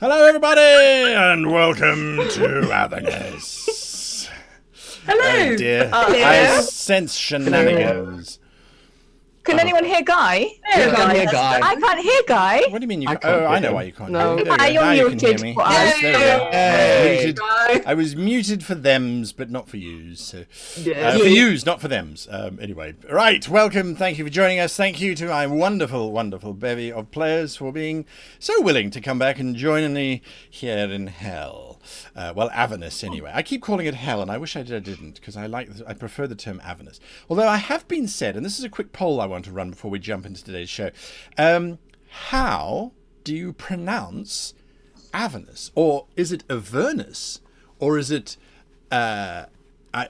Hello, everybody, and welcome to Avernus. Hello. Oh dear, Hello. I sense shenanigans. Can anyone hear Guy? Yeah, I can't hear Guy. I can't hear Guy. What do you mean you I can't? can't Oh, I hear know him. why you can't No. hear me. There Hi, we go. you're Now you can hear muted me. for us. Yes, there we go. Hey. Muted. I was muted for thems, but not for yous. So. Yeah. For yous, not for thems. Anyway, right, welcome. Thank you for joining us. Thank you to my wonderful, wonderful bevy of players for being so willing to come back and join me here in Hell. Well, Avernus, anyway. I keep calling it Hell, and I wish I didn't, because I prefer the term Avernus. Although I have been said, and this is a quick poll I want to run before we jump into today's show. How do you pronounce Avernus? Or is it Avernus? Or is it... I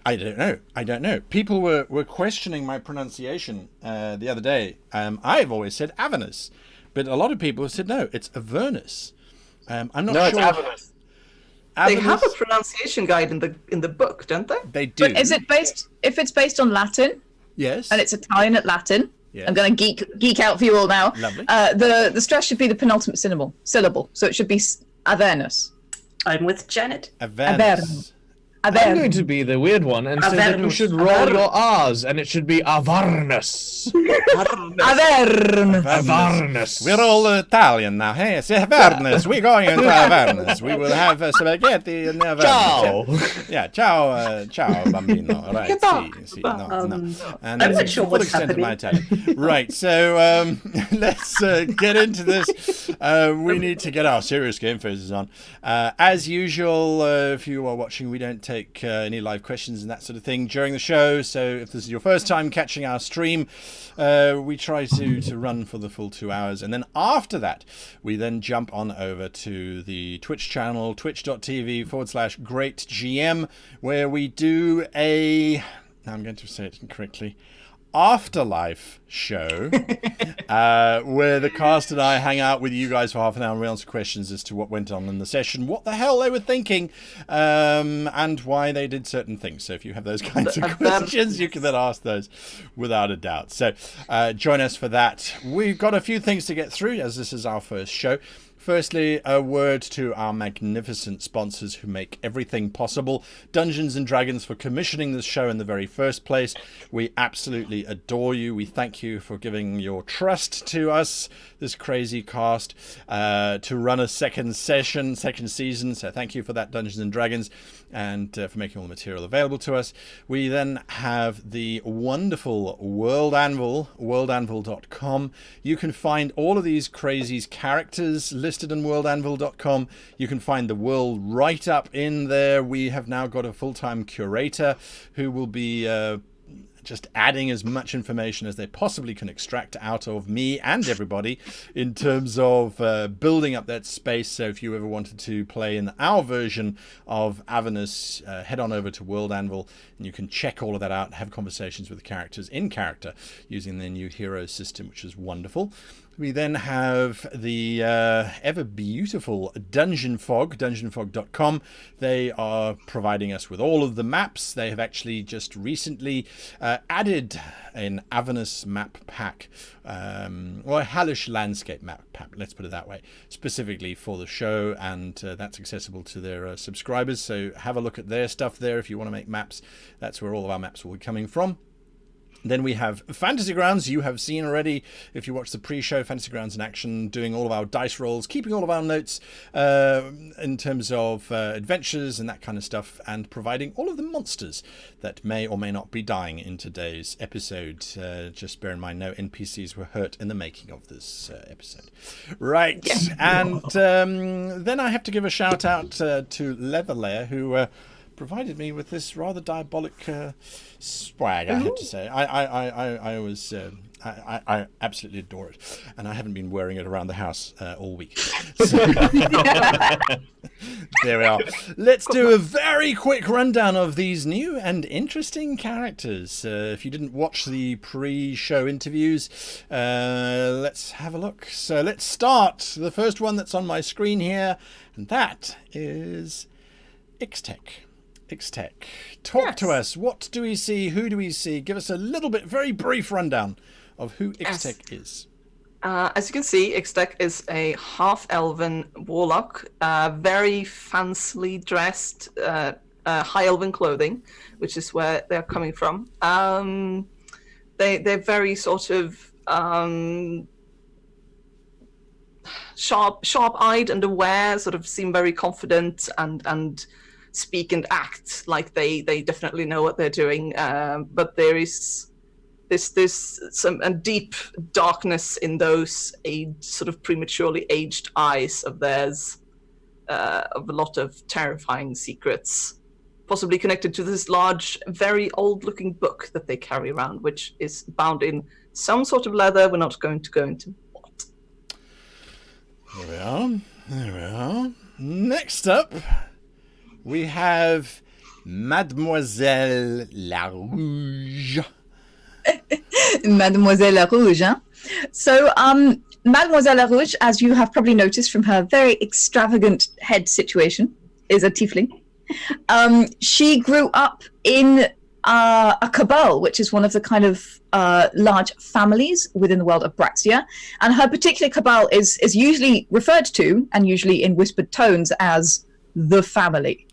don't know. I don't know. People were questioning my pronunciation the other day. I've always said Avernus, but a lot of people have said no, it's Avernus. I'm not sure. It's Avernus. They Avernus? have a pronunciation guide in the book, don't they? They do. But is it based? If it's based on Latin Yes. and it's Italian at Latin, Yes. I'm going to geek out for you all now. Lovely. The stress should be the penultimate syllable, so it should be Avernus. I'm with Janet. Avernus. I'm going to be the weird one and say that you Avernus. should roll your R's and it should be Avernus. Avernus. Avernus. We're all Italian now. Hey, it's Avernus. We're going into Avernus. We will have spaghetti in Avernus. Ciao. Yeah, ciao, bambino. Right, sì, no. And I'm that's not the sure full what's extent of my happening. Italian. Right, so let's get into this. We need to get our serious game faces on. As usual, if you are watching, we don't take any live questions and that sort of thing during the show. So if this is your first time catching our stream, we try to run for the full 2 hours. And then after that, we then jump on over to the Twitch channel, twitch.tv/greatgm, where we do now I'm going to say it incorrectly, afterlife show where the cast and I hang out with you guys for half an hour and we answer questions as to what went on in the session, what the hell they were thinking, and why they did certain things. So if you have those kinds of questions, you can then ask those without a doubt. So join us for that. We've got a few things to get through as this is our first show. Firstly, a word to our magnificent sponsors who make everything possible. Dungeons & Dragons for commissioning this show in the very first place. We absolutely adore you. We thank you for giving your trust to us, this crazy cast, to run a second season. So thank you for that, Dungeons & Dragons, and for making all the material available to us. We then have the wonderful World Anvil, worldanvil.com. You can find all of these crazy characters listed on worldanvil.com. You can find the world write-up in there. We have now got a full-time curator who will be just adding as much information as they possibly can extract out of me and everybody in terms of building up that space. So if you ever wanted to play in our version of Avernus, head on over to World Anvil and you can check all of that out and have conversations with the characters in character using their new hero system, which is wonderful. We then have the ever beautiful Dungeon Fog, dungeonfog.com. They are providing us with all of the maps. They have actually just recently added an Avernus map pack, or a hellish landscape map pack, let's put it that way, specifically for the show, and that's accessible to their subscribers. So have a look at their stuff there if you want to make maps. That's where all of our maps will be coming from. Then we have Fantasy Grounds. You have seen already, if you watch the pre-show, Fantasy Grounds in action, doing all of our dice rolls, keeping all of our notes in terms of adventures and that kind of stuff, and providing all of the monsters that may or may not be dying in today's episode. Just bear in mind, no NPCs were hurt in the making of this episode. Right, and then I have to give a shout out to Leatherlayer, who provided me with this rather diabolic swag, I have to say. I absolutely adore it, and I haven't been wearing it around the house all week. So, there we are. Let's do a very quick rundown of these new and interesting characters. If you didn't watch the pre-show interviews, let's have a look. So let's start. The first one that's on my screen here, and that is Ixtech. Talk to us. What do we see? Who do we see? Give us a little bit, very brief rundown of who Ixtech is. As you can see, Ixtec is a half-elven warlock, very fancily dressed, high elven clothing, which is where they're coming from. They're very sort of sharp-eyed and aware, sort of seem very confident and speak and act like they definitely know what they're doing. But there is there's some deep darkness in those sort of prematurely aged eyes of theirs, of a lot of terrifying secrets, possibly connected to this large, very old-looking book that they carry around, which is bound in some sort of leather. We're not going to go into what. There we are. There we are. Next up, we have Mademoiselle Larouge. Mademoiselle Larouge. Huh? So, Mademoiselle Larouge, as you have probably noticed from her very extravagant head situation, is a tiefling. She grew up in a cabal, which is one of the kind of large families within the world of Braxia. And her particular cabal is usually referred to, and usually in whispered tones, as the family.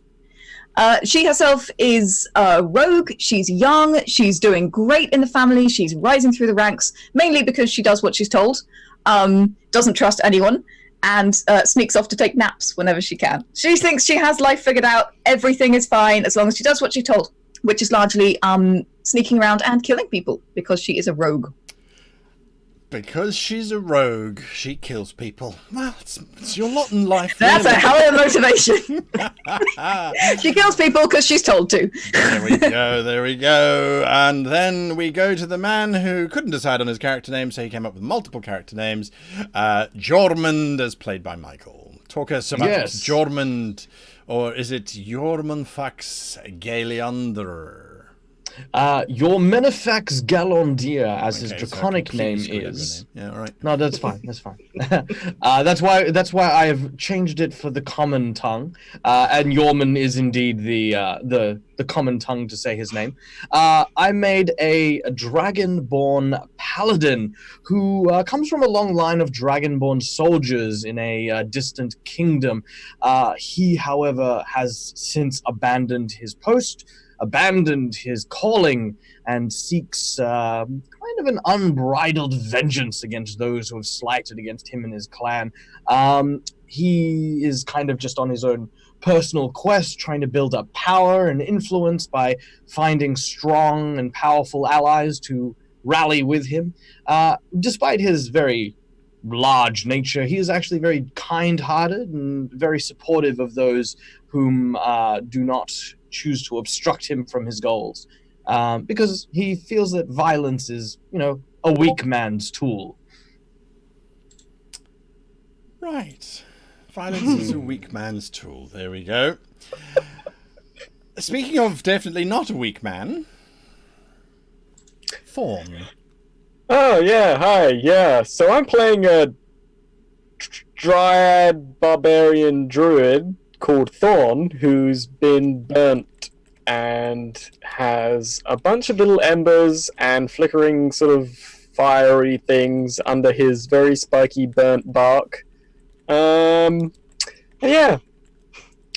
She herself is a rogue. She's young. She's doing great in the family. She's rising through the ranks, mainly because she does what she's told, doesn't trust anyone, and sneaks off to take naps whenever she can. She thinks she has life figured out. Everything is fine as long as she does what she's told, which is largely sneaking around and killing people because she is a rogue. Because she's a rogue, she kills people. Well, it's your lot in life. That's really. a hell of a motivation. She kills people because she's told to. There we go, there we go. And then we go to the man who couldn't decide on his character name, so he came up with multiple character names. Jormund, as played by Michael. Talk us about Jormund, or is it Jormundfax Galeander? Jormundfax Galondir, as his draconic name is. Yeah, all right. No, that's fine. That's fine. That's why I have changed it for the common tongue. And Jormund is indeed the common tongue to say his name. I made a dragonborn paladin who comes from a long line of dragonborn soldiers in a distant kingdom. He, however, has since abandoned his post, abandoned his calling, and seeks kind of an unbridled vengeance against those who have slighted against him and his clan. He is kind of just on his own personal quest, trying to build up power and influence by finding strong and powerful allies to rally with him. Despite his very large nature, he is actually very kind-hearted and very supportive of those whom do not choose to obstruct him from his goals, because he feels that violence is, a weak man's tool. Right. Violence is a weak man's tool. There we go. Speaking of definitely not a weak man, Thorn. Oh, yeah, hi, yeah. So I'm playing a dryad barbarian druid called Thorn, who's been burnt and has a bunch of little embers and flickering sort of fiery things under his very spiky burnt bark. Yeah,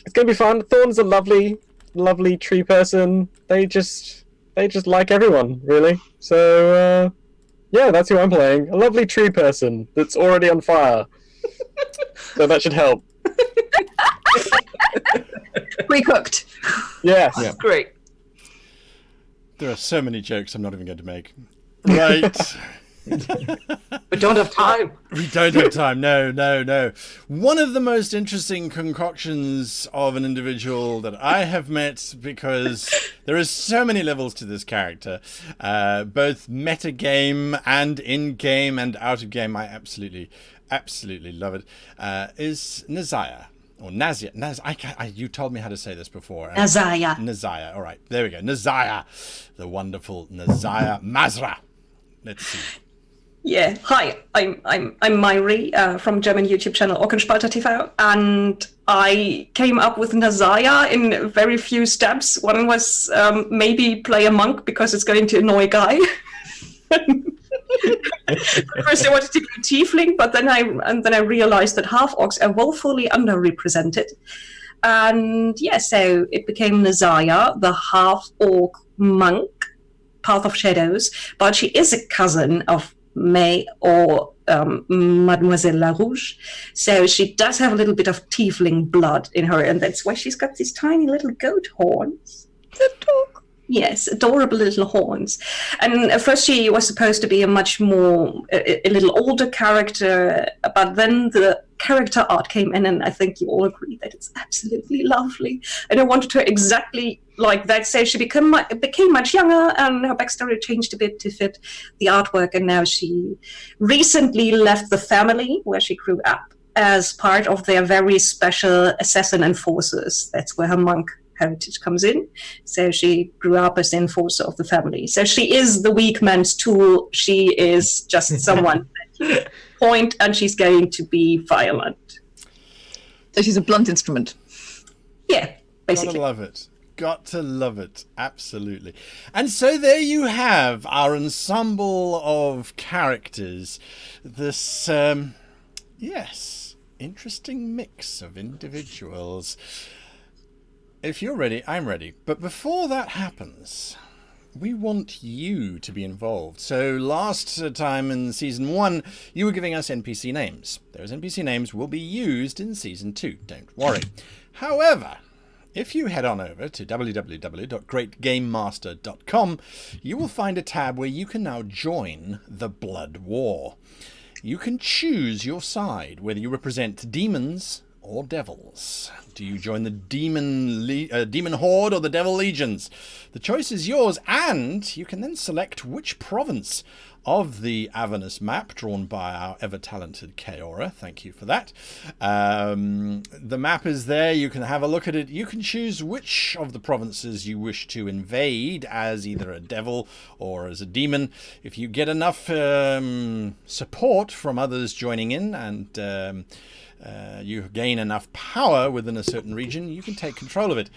it's gonna be fun. Thorn's a lovely tree person. They just like everyone, really. So yeah, that's who I'm playing. A lovely tree person that's already on fire. So that should help. Pre-cooked. Yes. That's great. There are so many jokes I'm not even going to make. Right. We don't have time. We don't have time. No. One of the most interesting concoctions of an individual that I have met, because there is so many levels to this character, both meta-game and in-game and out-of-game. I absolutely love it. Is Nazaya. Or Nazia. You told me how to say this before. Nazaya. Nazaya. All right. There we go. Nazaya. The wonderful Nazaya Mazra. Let's see. Yeah. Hi. I'm Myri from German YouTube channel Orkenspalter TV, and I came up with Nazaya in very few steps. One was maybe play a monk because it's going to annoy Guy. First, I wanted to be tiefling, but then I realized that half orcs are woefully underrepresented. And yeah, so it became Nazaya, the half orc monk, Path of Shadows, but she is a cousin of May or Mademoiselle LaRouche. So she does have a little bit of tiefling blood in her, and that's why she's got these tiny little goat horns. Yes, adorable little horns. And at first she was supposed to be a much more, a little older character, but then the character art came in, and I think you all agree that it's absolutely lovely. And I wanted her exactly like that, so she became much younger, and her backstory changed a bit to fit the artwork, and now she recently left the family where she grew up as part of their very special assassin enforcers. That's where her monk heritage comes in. So she grew up as the enforcer of the family. So she is the weak man's tool. She is just someone that point, and she's going to be violent. So she's a blunt instrument. Yeah, basically. Gotta love it. Got to love it. Absolutely. And so there you have our ensemble of characters. This, yes, interesting mix of individuals. If you're ready, I'm ready. But before that happens, we want you to be involved. So last time in Season 1, you were giving us NPC names. Those NPC names will be used in Season 2. Don't worry. However, if you head on over to www.greatgamemaster.com, you will find a tab where you can now join the Blood War. You can choose your side, whether you represent demons or devils. Do you join the demon horde or the devil legions? The choice is yours, and you can then select which province of the Avernus map drawn by our ever-talented Kaora. Thank you for that. The map is there. You can have a look at it. You can choose which of the provinces you wish to invade as either a devil or as a demon. If you get enough support from others joining in, and you gain enough power within a certain region, you can take control of it.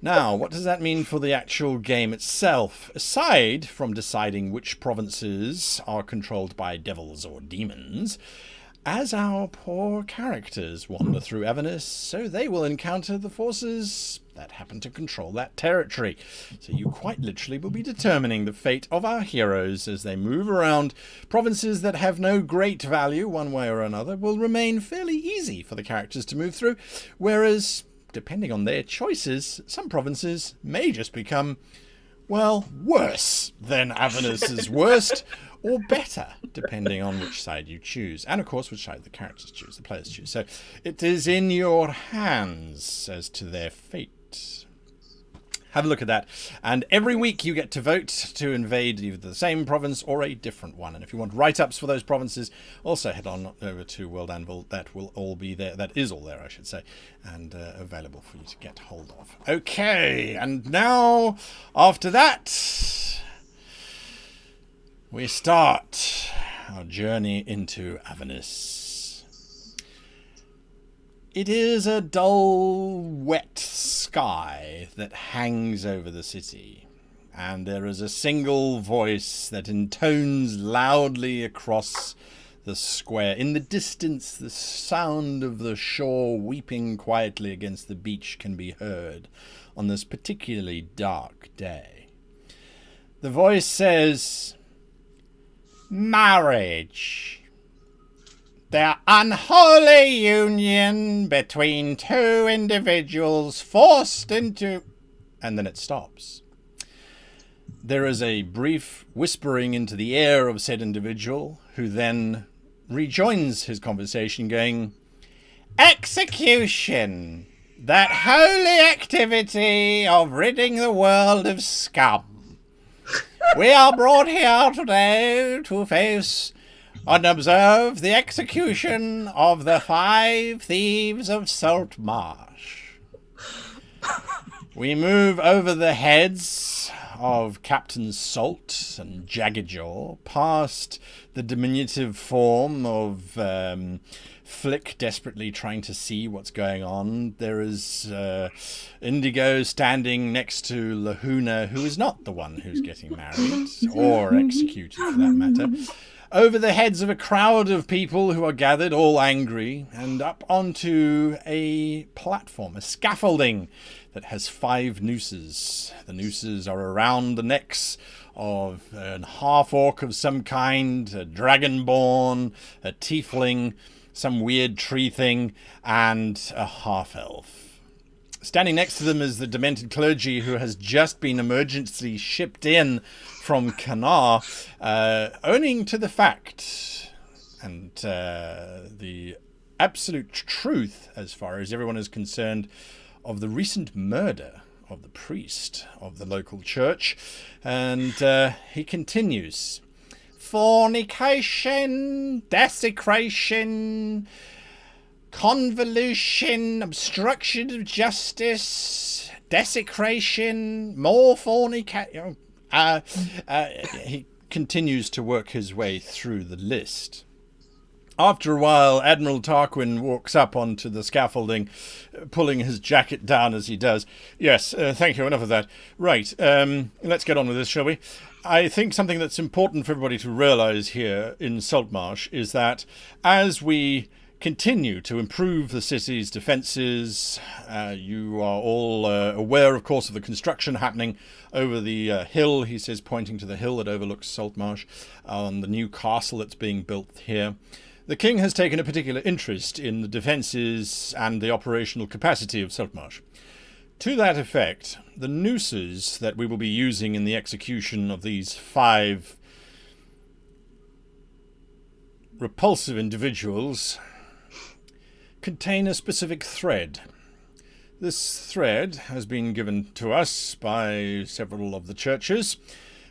Now, what does that mean for the actual game itself? Aside from deciding which provinces are controlled by devils or demons, as our poor characters wander through Avernus, so they will encounter the forces that happen to control that territory. So you quite literally will be determining the fate of our heroes as they move around. Provinces that have no great value one way or another will remain fairly easy for the characters to move through, whereas, depending on their choices, some provinces may just become, well, worse than Avernus's worst, or better, depending on which side you choose. And, of course, which side the characters choose, the players choose. So it is in your hands as to their fate. Have a look at that. And every week you get to vote to invade either the same province or a different one. And if you want write-ups for those provinces, also head on over to World Anvil. That will all be there. That is all there, I should say, and available for you to get hold of. Okay, and now, after that, we start our journey into Avernus. It is a dull, wet sky that hangs over the city, and there is a single voice that intones loudly across the square. In the distance, the sound of the shore weeping quietly against the beach can be heard on this particularly dark day. The voice says, "Marriage. The unholy union between two individuals forced into..." And then it stops. There is a brief whispering into the ear of said individual, who then rejoins his conversation going, "Execution. That holy activity of ridding the world of scum. We are brought here today to face and observe the execution of the 5 thieves of Salt Marsh." We move over the heads of Captain Salt and Jaggedjaw, past the diminutive form of Flick desperately trying to see what's going on. There is Indigo standing next to Lahuna, who is not the one who's getting married, or executed for that matter. over the heads of a crowd of people who are gathered, all angry, and up onto a platform, a scaffolding that has 5 nooses. The nooses are around the necks of a half-orc of some kind, a dragonborn, a tiefling, some weird tree thing, and a half-elf. Standing next to them is the demented clergy who has just been emergency shipped in from Canar, owning to the fact and the absolute truth, as far as everyone is concerned, of the recent murder of the priest of the local church. And he continues. Fornication, desecration, convolution, obstruction of justice, desecration, more fornication. He continues to work his way through the list. After a while, Admiral Tarquin walks up onto the scaffolding, pulling his jacket down as he does. Yes, thank you, enough of that. Right, let's get on with this, shall we? I think something that's important for everybody to realise here in Saltmarsh is that as we continue to improve the city's defences, you are all aware, of course, of the construction happening over the hill, he says, pointing to the hill that overlooks Saltmarsh, on the new castle that's being built here. The king has taken a particular interest in the defences and the operational capacity of Saltmarsh. To that effect, the nooses that we will be using in the execution of these 5 repulsive individuals contain a specific thread. This thread has been given to us by several of the churches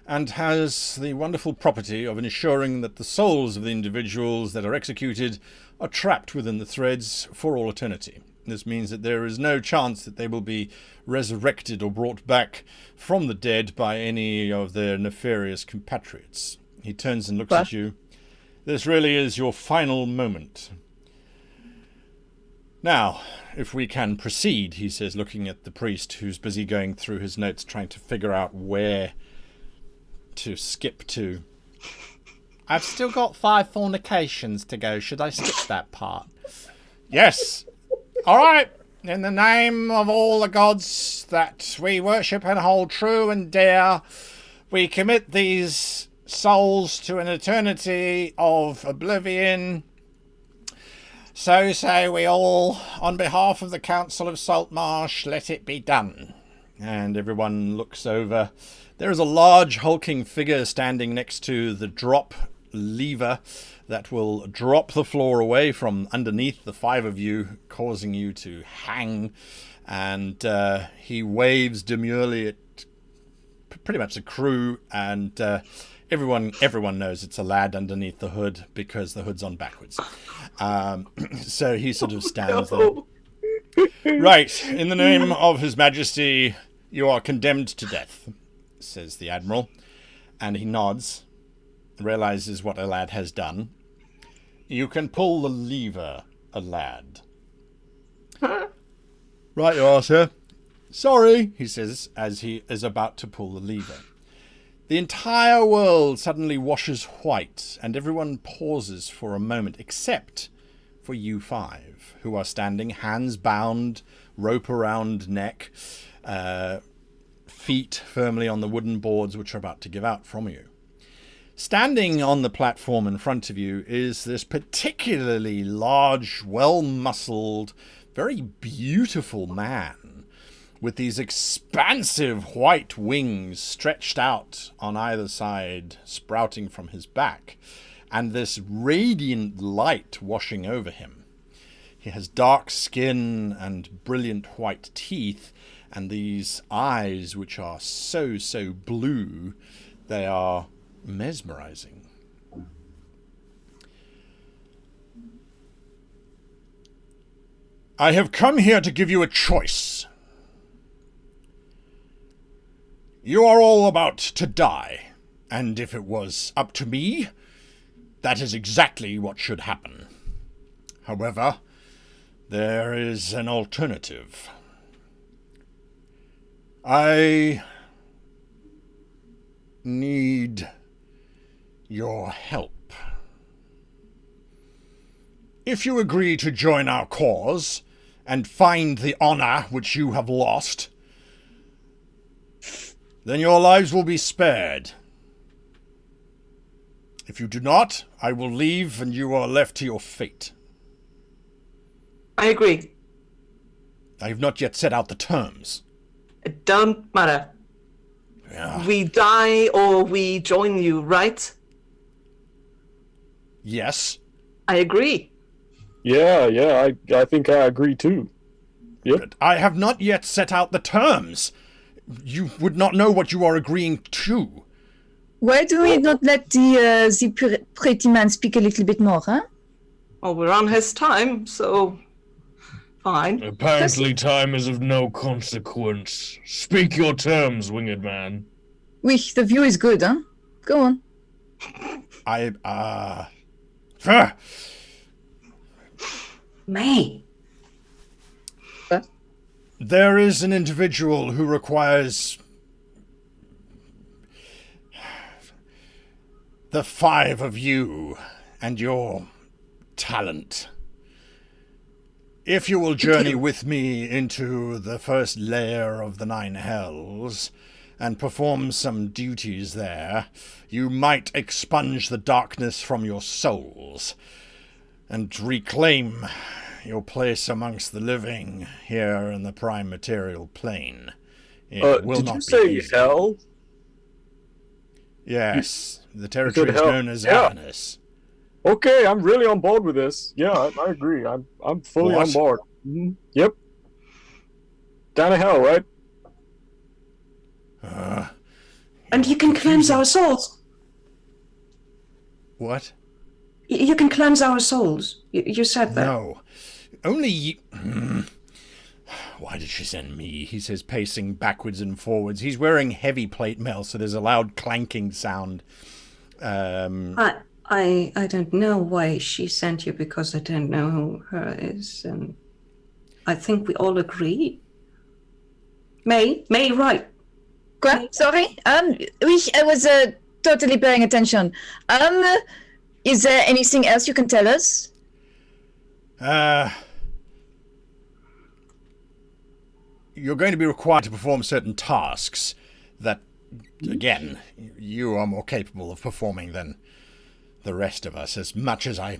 and has the wonderful property of ensuring that the souls of the individuals that are executed are trapped within the threads for all eternity. This means that there is no chance that they will be resurrected or brought back from the dead by any of their nefarious compatriots. He turns and looks at you. This really is your final moment. Now, if we can proceed, he says, looking at the priest who's busy going through his notes, trying to figure out where to skip to. I've still got 5 fornications to go. Should I skip that part? Yes. All right. In the name of all the gods that we worship and hold true and dear, we commit these souls to an eternity of oblivion. So say we all, on behalf of the Council of Saltmarsh, let it be done. And everyone looks over. There is a large hulking figure standing next to the drop lever that will drop the floor away from underneath the 5 of you, causing you to hang. And he waves demurely at pretty much the crew, and everyone knows it's a lad underneath the hood because the hood's on backwards. So he sort of stands there. Right, in the name of His Majesty, you are condemned to death, says the Admiral. And he nods, realizes what a lad has done. You can pull the lever, a lad. Right you are, sir. Sorry, he says, as he is about to pull the lever. The entire world suddenly washes white, and everyone pauses for a moment, except for you 5, who are standing, hands bound, rope around neck, feet firmly on the wooden boards which are about to give out from you. Standing on the platform in front of you is this particularly large, well-muscled, very beautiful man with these expansive white wings stretched out on either side, sprouting from his back, and this radiant light washing over him. He has dark skin and brilliant white teeth, and these eyes which are so blue, they are mesmerizing. I have come here to give you a choice. You are all about to die, and if it was up to me, that is exactly what should happen. However, there is an alternative. I need your help. If you agree to join our cause and find the honor which you have lost, then your lives will be spared. If you do not, I will leave and you are left to your fate. I agree. I have not yet set out the terms. It don't matter. Yeah. We die or we join you, right? Yes. I agree. Yeah, I think I agree too. Yep. But I have not yet set out the terms. You would not know what you are agreeing to. Why do we not let the pretty man speak a little bit more, huh? Well, we're on his time, so fine. Apparently time is of no consequence. Speak your terms, winged man. Oui, the view is good, huh? Go on. May. There is an individual who requires the 5 of you and your talent. If you will journey with me into the first layer of the 9 hells and perform some duties there, you might expunge the darkness from your souls and reclaim your place amongst the living here in the prime material plane. It will did not you be say easy. hell? Yes, the territory is hell. known as Yeah. Avernus. Okay, I'm really on board with this. Yeah, I agree. I'm fully What? on board. Yep. Down to hell, right? And you can cleanse our souls. What? You can cleanse our souls. You said that. No. Only you... Why did she send me? He says, pacing backwards and forwards. He's wearing heavy plate mail, so there's a loud clanking sound. I don't know why she sent you, because I don't know who her is, and I think we all agree. May, right? Quoi? Sorry? Oui, I was totally paying attention. Is there anything else you can tell us? You're going to be required to perform certain tasks that, again, you are more capable of performing than the rest of us, as much as I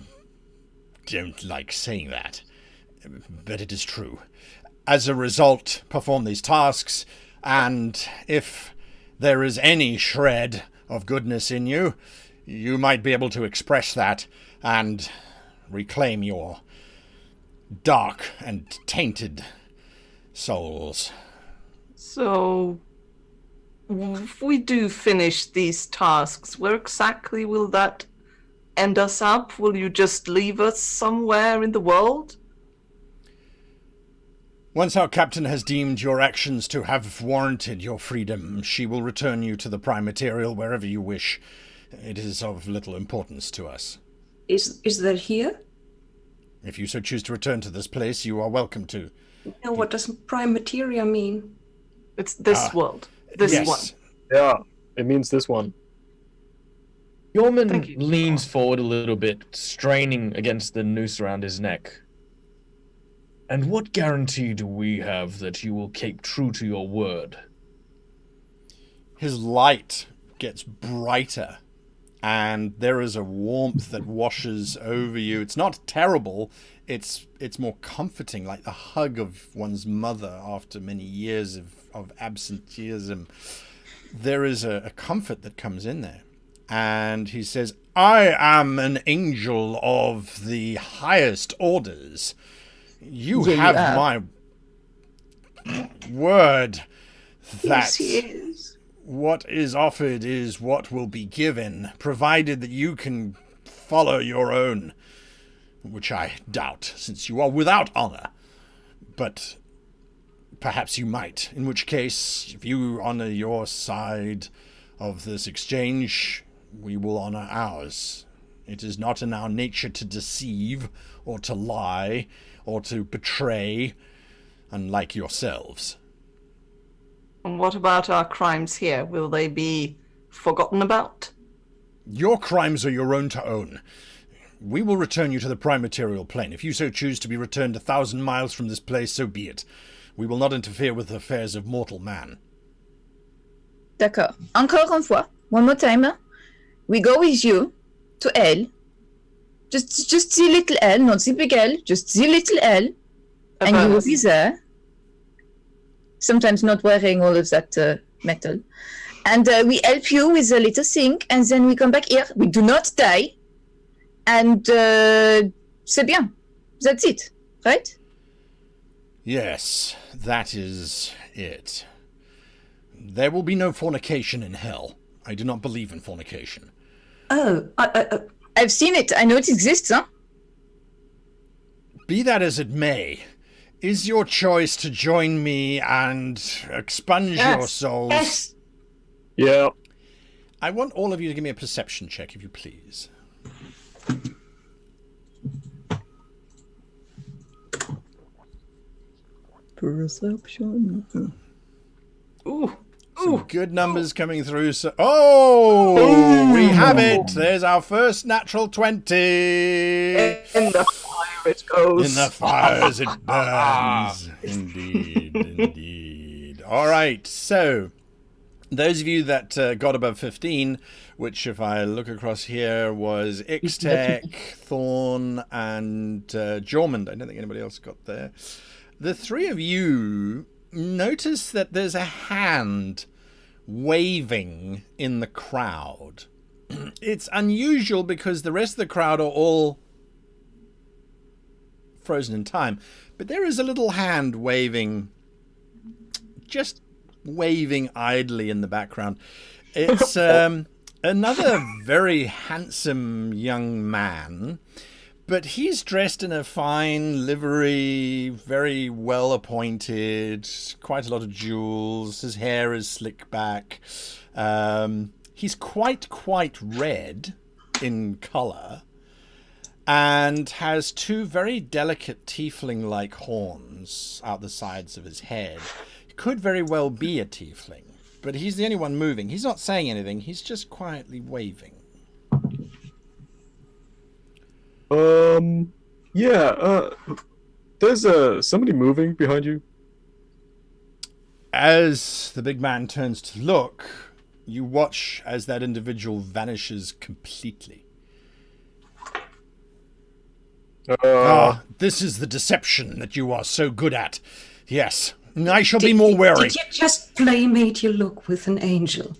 don't like saying that. But it is true. As a result, perform these tasks, and if there is any shred of goodness in you, you might be able to express that and reclaim your dark and tainted souls. So, if we do finish these tasks, where exactly will that end us up? Will you just leave us somewhere in the world? Once our captain has deemed your actions to have warranted your freedom, she will return you to the prime material wherever you wish. It is of little importance to us. Is that here? If you so choose to return to this place, you are welcome to. No, what does prime materia mean? It's this world. This yes. one. Yeah, it means this one. Yorman Thank you. leans forward a little bit, straining against the noose around his neck. And what guarantee do we have that you will keep true to your word? His light gets brighter, and there is a warmth that washes over you. It's not terrible. It's more comforting, like the hug of one's mother after many years of absenteeism. There is a comfort that comes in there. And he says, I am an angel of the highest orders. You have my word that Yes, he is. what is offered is what will be given, provided that you can follow your own, which I doubt, since you are without honor. But perhaps you might, in which case, if you honor your side of this exchange, we will honor ours. It is not in our nature to deceive, or to lie, or to betray, unlike yourselves. And what about our crimes here? Will they be forgotten about? Your crimes are your own to own. We will return you to the prime material plane. If you so choose to be returned 1,000 miles from this place, so be it. We will not interfere with the affairs of mortal man. D'accord. Encore une fois, one more time. We go with you to L. Just the little L, not the big L, just the little L. And you will be there. Sometimes not wearing all of that metal. And we help you with a little thing, and then we come back here. We do not die. And c'est bien. That's it, right? Yes, that is it. There will be no fornication in hell. I do not believe in fornication. Oh, I've seen it. I know it exists, huh? Be that as it may, is your choice to join me and expunge your souls? Yes. Yeah. I want all of you to give me a perception check, if you please. Perception. Ooh. Some good numbers coming through. So, we have it. There's our first natural 20. In the fire it goes. In the fires it burns. Indeed, indeed. All right. So, those of you that got above 15, which if I look across here was Ixtech, Thorn, and Jormund. I don't think anybody else got there. The three of you notice that there's a hand waving in the crowd. It's unusual because the rest of the crowd are all frozen in time, but there is a little hand waving, just waving idly in the background. It's another very handsome young man, but he's dressed in a fine livery, very well appointed, quite a lot of jewels. His hair is slicked back. He's quite red in colour and has two very delicate tiefling-like horns out the sides of his head. He could very well be a tiefling, but he's the only one moving. He's not saying anything. He's just quietly waving. There's somebody moving behind you. As the big man turns to look, you watch as that individual vanishes completely. This is the deception that you are so good at. Yes, I shall be more wary. Did you just playmate your look with an angel?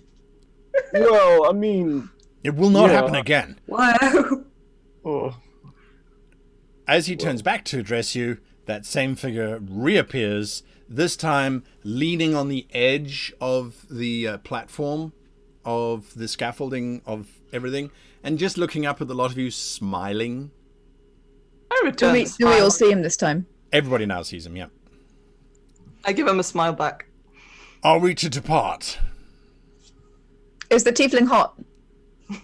Well, I mean... It will not happen again. Wow. Oh. As he turns back to address you, that same figure reappears, this time leaning on the edge of the platform, of the scaffolding, of everything, and just looking up at the lot of you, smiling. I return the Do we all smile. see him this time? Everybody now sees him, yeah. I give him a smile back. Are we to depart? Is the tiefling hot?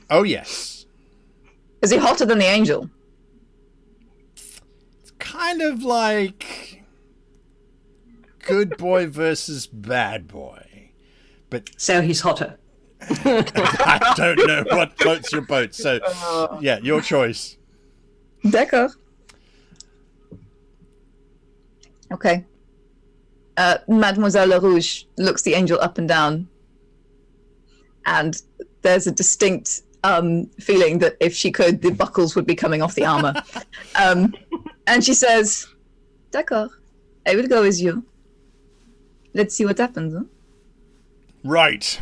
Oh, yes. Is he hotter than the angel? Kind of like good boy versus bad boy. But So he's hotter. I don't know what floats your boat. So, yeah, your choice. D'accord. Okay. Mademoiselle LaRouge looks the angel up and down. And there's a distinct feeling that if she could, the buckles would be coming off the armor. And she says, D'accord, I will go with you. Let's see what happens. Huh? Right.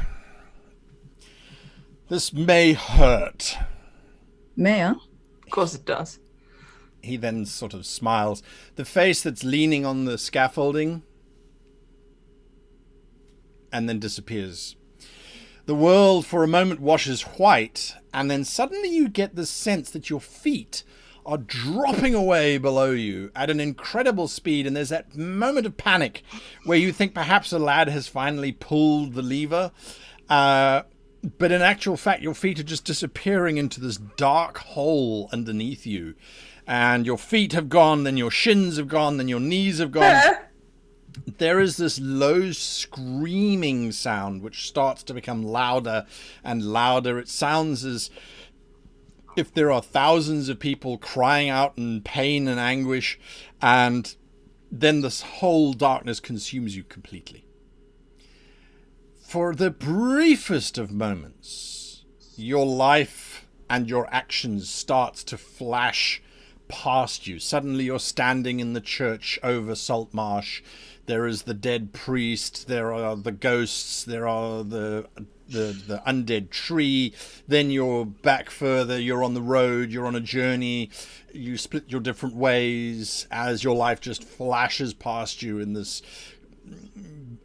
This may hurt. May, huh? Of course it does. He then sort of smiles. The face that's leaning on the scaffolding and then disappears. The world for a moment washes white, and then suddenly you get the sense that your feet are dropping away below you at an incredible speed, and there's that moment of panic where you think perhaps a lad has finally pulled the lever, but in actual fact your feet are just disappearing into this dark hole underneath you, and your feet have gone, then your shins have gone, then your knees have gone. There is this low screaming sound which starts to become louder and louder. It sounds as if there are thousands of people crying out in pain and anguish, and then this whole darkness consumes you completely. For the briefest of moments, your life and your actions starts to flash past you. Suddenly you're standing in the church over Saltmarsh. There is the dead priest, there are the ghosts, there are the undead tree. Then you're back further, you're on the road, you're on a journey, you split your different ways as your life just flashes past you in this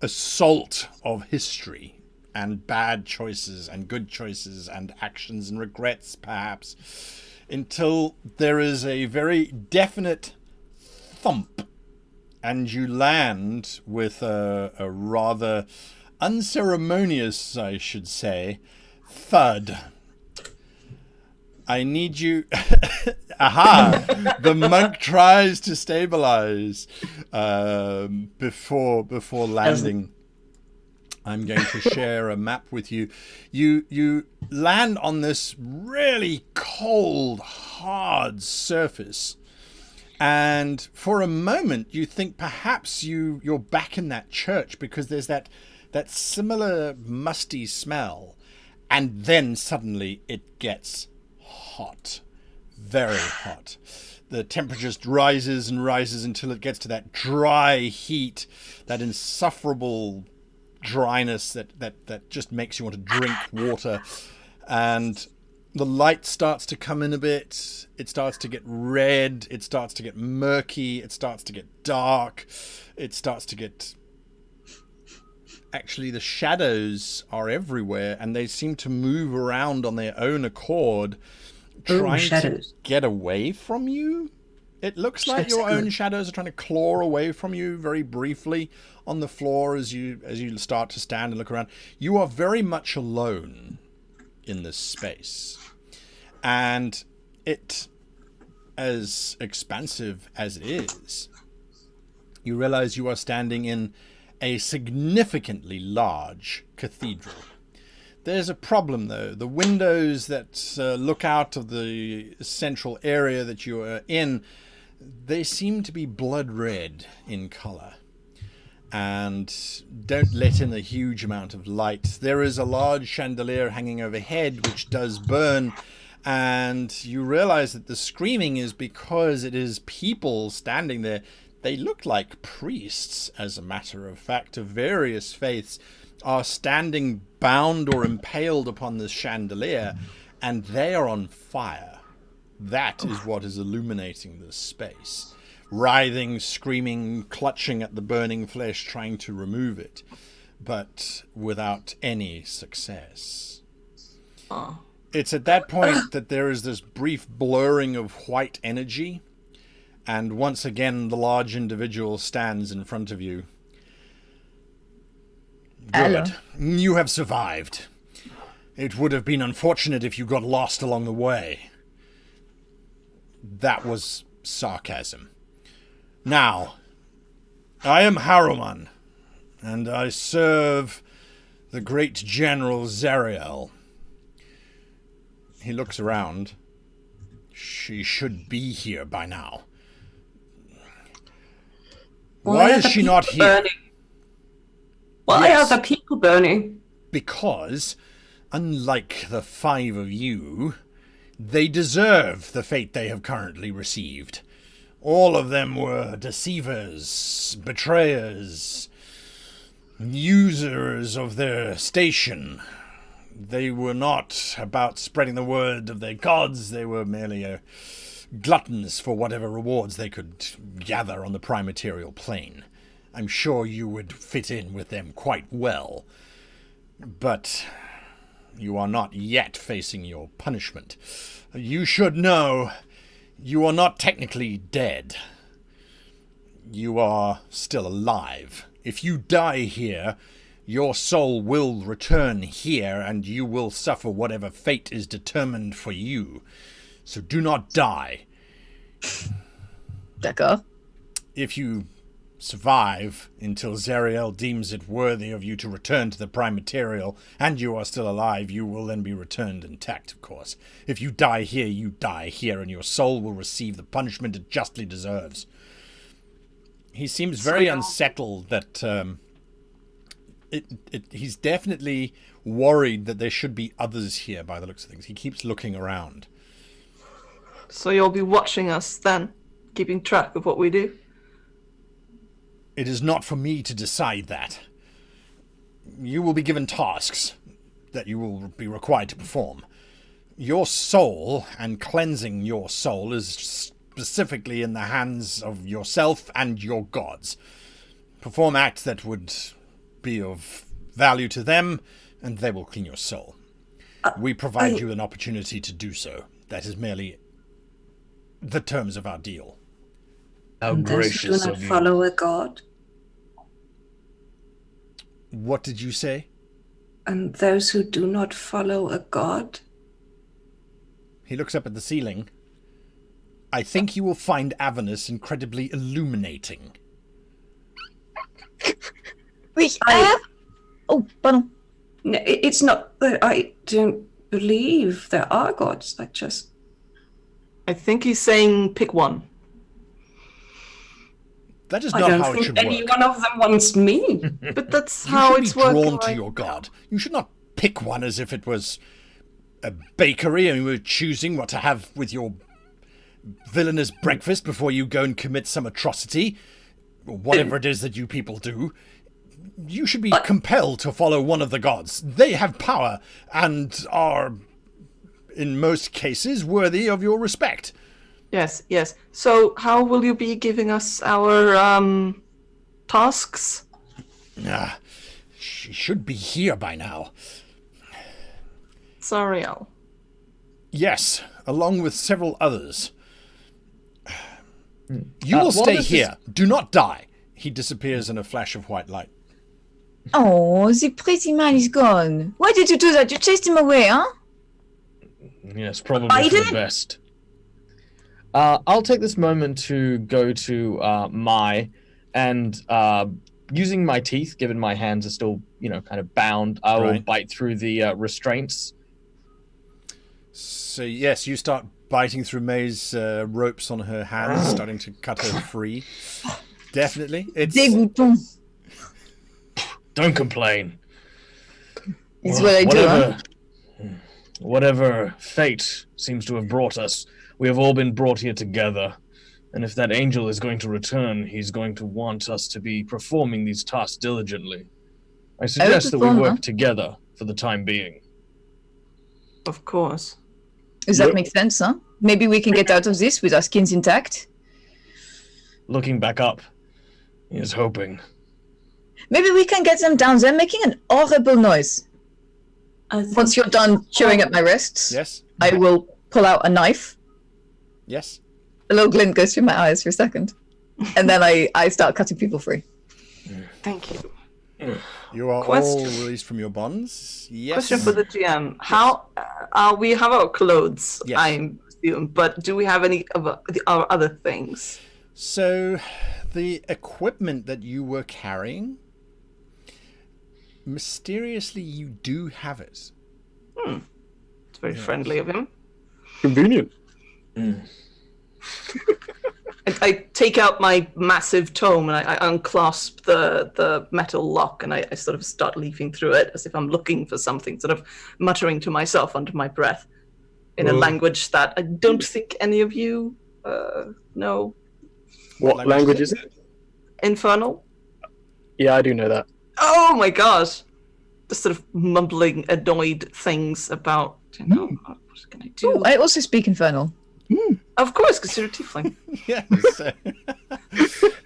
assault of history and bad choices and good choices and actions and regrets, perhaps, until there is a very definite thump and you land with a rather unceremonious, I should say, thud. I need you... Aha! The monk tries to stabilize before landing. I'm going to share a map with you. You land on this really cold, hard surface. And for a moment, you think perhaps you're back in that church because there's that similar musty smell. And then suddenly it gets hot. Very hot. The temperature just rises and rises until it gets to that dry heat, that insufferable dryness that just makes you want to drink water. And the light starts to come in a bit. It starts to get red. It starts to get murky. It starts to get dark. It starts to get... Actually, the shadows are everywhere, and they seem to move around on their own accord, trying to get away from you. It looks like your own shadows are trying to claw away from you very briefly on the floor as you start to stand and look around. You are very much alone in this space. And it, as expansive as it is, you realize you are standing in a significantly large cathedral. There's a problem, though. The windows that look out of the central area that you are in, they seem to be blood red in color and don't let in a huge amount of light. There is a large chandelier hanging overhead which does burn, and you realize that the screaming is because it is people standing there. They look like priests, as a matter of fact, of various faiths, are standing bound or impaled upon this chandelier, and they are on fire. That is what is illuminating this space. Writhing, screaming, clutching at the burning flesh, trying to remove it, but without any success. It's at that point that there is this brief blurring of white energy, and once again the large individual stands in front of you. Good. Hello. You have survived. It would have been unfortunate if you got lost along the way. That was sarcasm. Now, I am Haruman, and I serve the great General Zariel. He looks around. She should be here by now. Why is she not here? Burning? Why are the people burning? Because, unlike the 5 of you, they deserve the fate they have currently received. All of them were deceivers, betrayers, users of their station. They were not about spreading the word of their gods. They were merely gluttons for whatever rewards they could gather on the prime-material plane. I'm sure you would fit in with them quite well. But you are not yet facing your punishment. You should know you are not technically dead. You are still alive. If you die here, your soul will return here, and you will suffer whatever fate is determined for you. So do not die. D'accord. If you survive until Zariel deems it worthy of you to return to the prime material, and you are still alive, you will then be returned intact, of course. If you die here, you die here, and your soul will receive the punishment it justly deserves. He seems very unsettled that he's definitely worried that there should be others here by the looks of things. He keeps looking around. So you'll be watching us then, keeping track of what we do? It is not for me to decide that. You will be given tasks that you will be required to perform. Your soul and cleansing your soul is specifically in the hands of yourself and your gods. Perform acts that would be of value to them, and they will clean your soul. We provide you an opportunity to do so. That is merely the terms of our deal. How Those who gracious do not of you. follow a god, What did you say? and those who do not follow a god. He looks up at the ceiling. I think you will find Avernus incredibly illuminating. We have... Oh, pardon. No, it's not that I don't believe there are gods. I think he's saying pick one. That is I not don't how it think should any work. one of them wants me. But that's You how should it's be working. drawn to right your now. god. You should not pick one as if it was a bakery and you were choosing what to have with your villainous breakfast before you go and commit some atrocity, or whatever it is that you people do. You should be compelled to follow one of the gods. They have power and are, in most cases, worthy of your respect. Yes, yes. So how will you be giving us our tasks? She should be here by now. Zariel. Yes, along with several others. You While will stay this is- here. Do not die. He disappears in a flash of white light. Oh, the pretty man is gone. Why did you do that? You chased him away, huh? Yes, probably I for the did. best. I'll take this moment to go to Mai, and using my teeth, given my hands are still, kind of bound, I will Right. bite through the restraints. So yes, you start biting through May's ropes on her hands, starting to cut her free. Definitely. It's Dégoûtant. Don't complain. It's what I do, huh? Whatever fate seems to have brought us, we have all been brought here together. And if that angel is going to return, he's going to want us to be performing these tasks diligently. I suggest that we perform, huh? work together for the time being. Of course. Does that Yep. make sense, huh? Maybe we can get out of this with our skins intact. Looking back up, he is hoping. Maybe we can get them down there making an horrible noise. Once you're done chewing at my wrists, yes, I will pull out a knife. yes. A little glint goes through my eyes for a second. And then I start cutting people free. Thank you. You are all Question. released from your bonds. Yes. Question for the GM. How we have our clothes, Yes. I assume, but do we have any of our other things? So, the equipment that you were carrying, mysteriously, you do have it. It's very friendly of him. Convenient. I take out my massive tome and I unclasp the metal lock and I sort of start leafing through it as if I'm looking for something, sort of muttering to myself under my breath in a language that I don't think any of you know. What language is it? Infernal? Yeah, I do know that. Oh my god! Just sort of mumbling annoyed things about, what can I do? Ooh, I also speak Infernal. Of course, because you're a tiefling. Yes.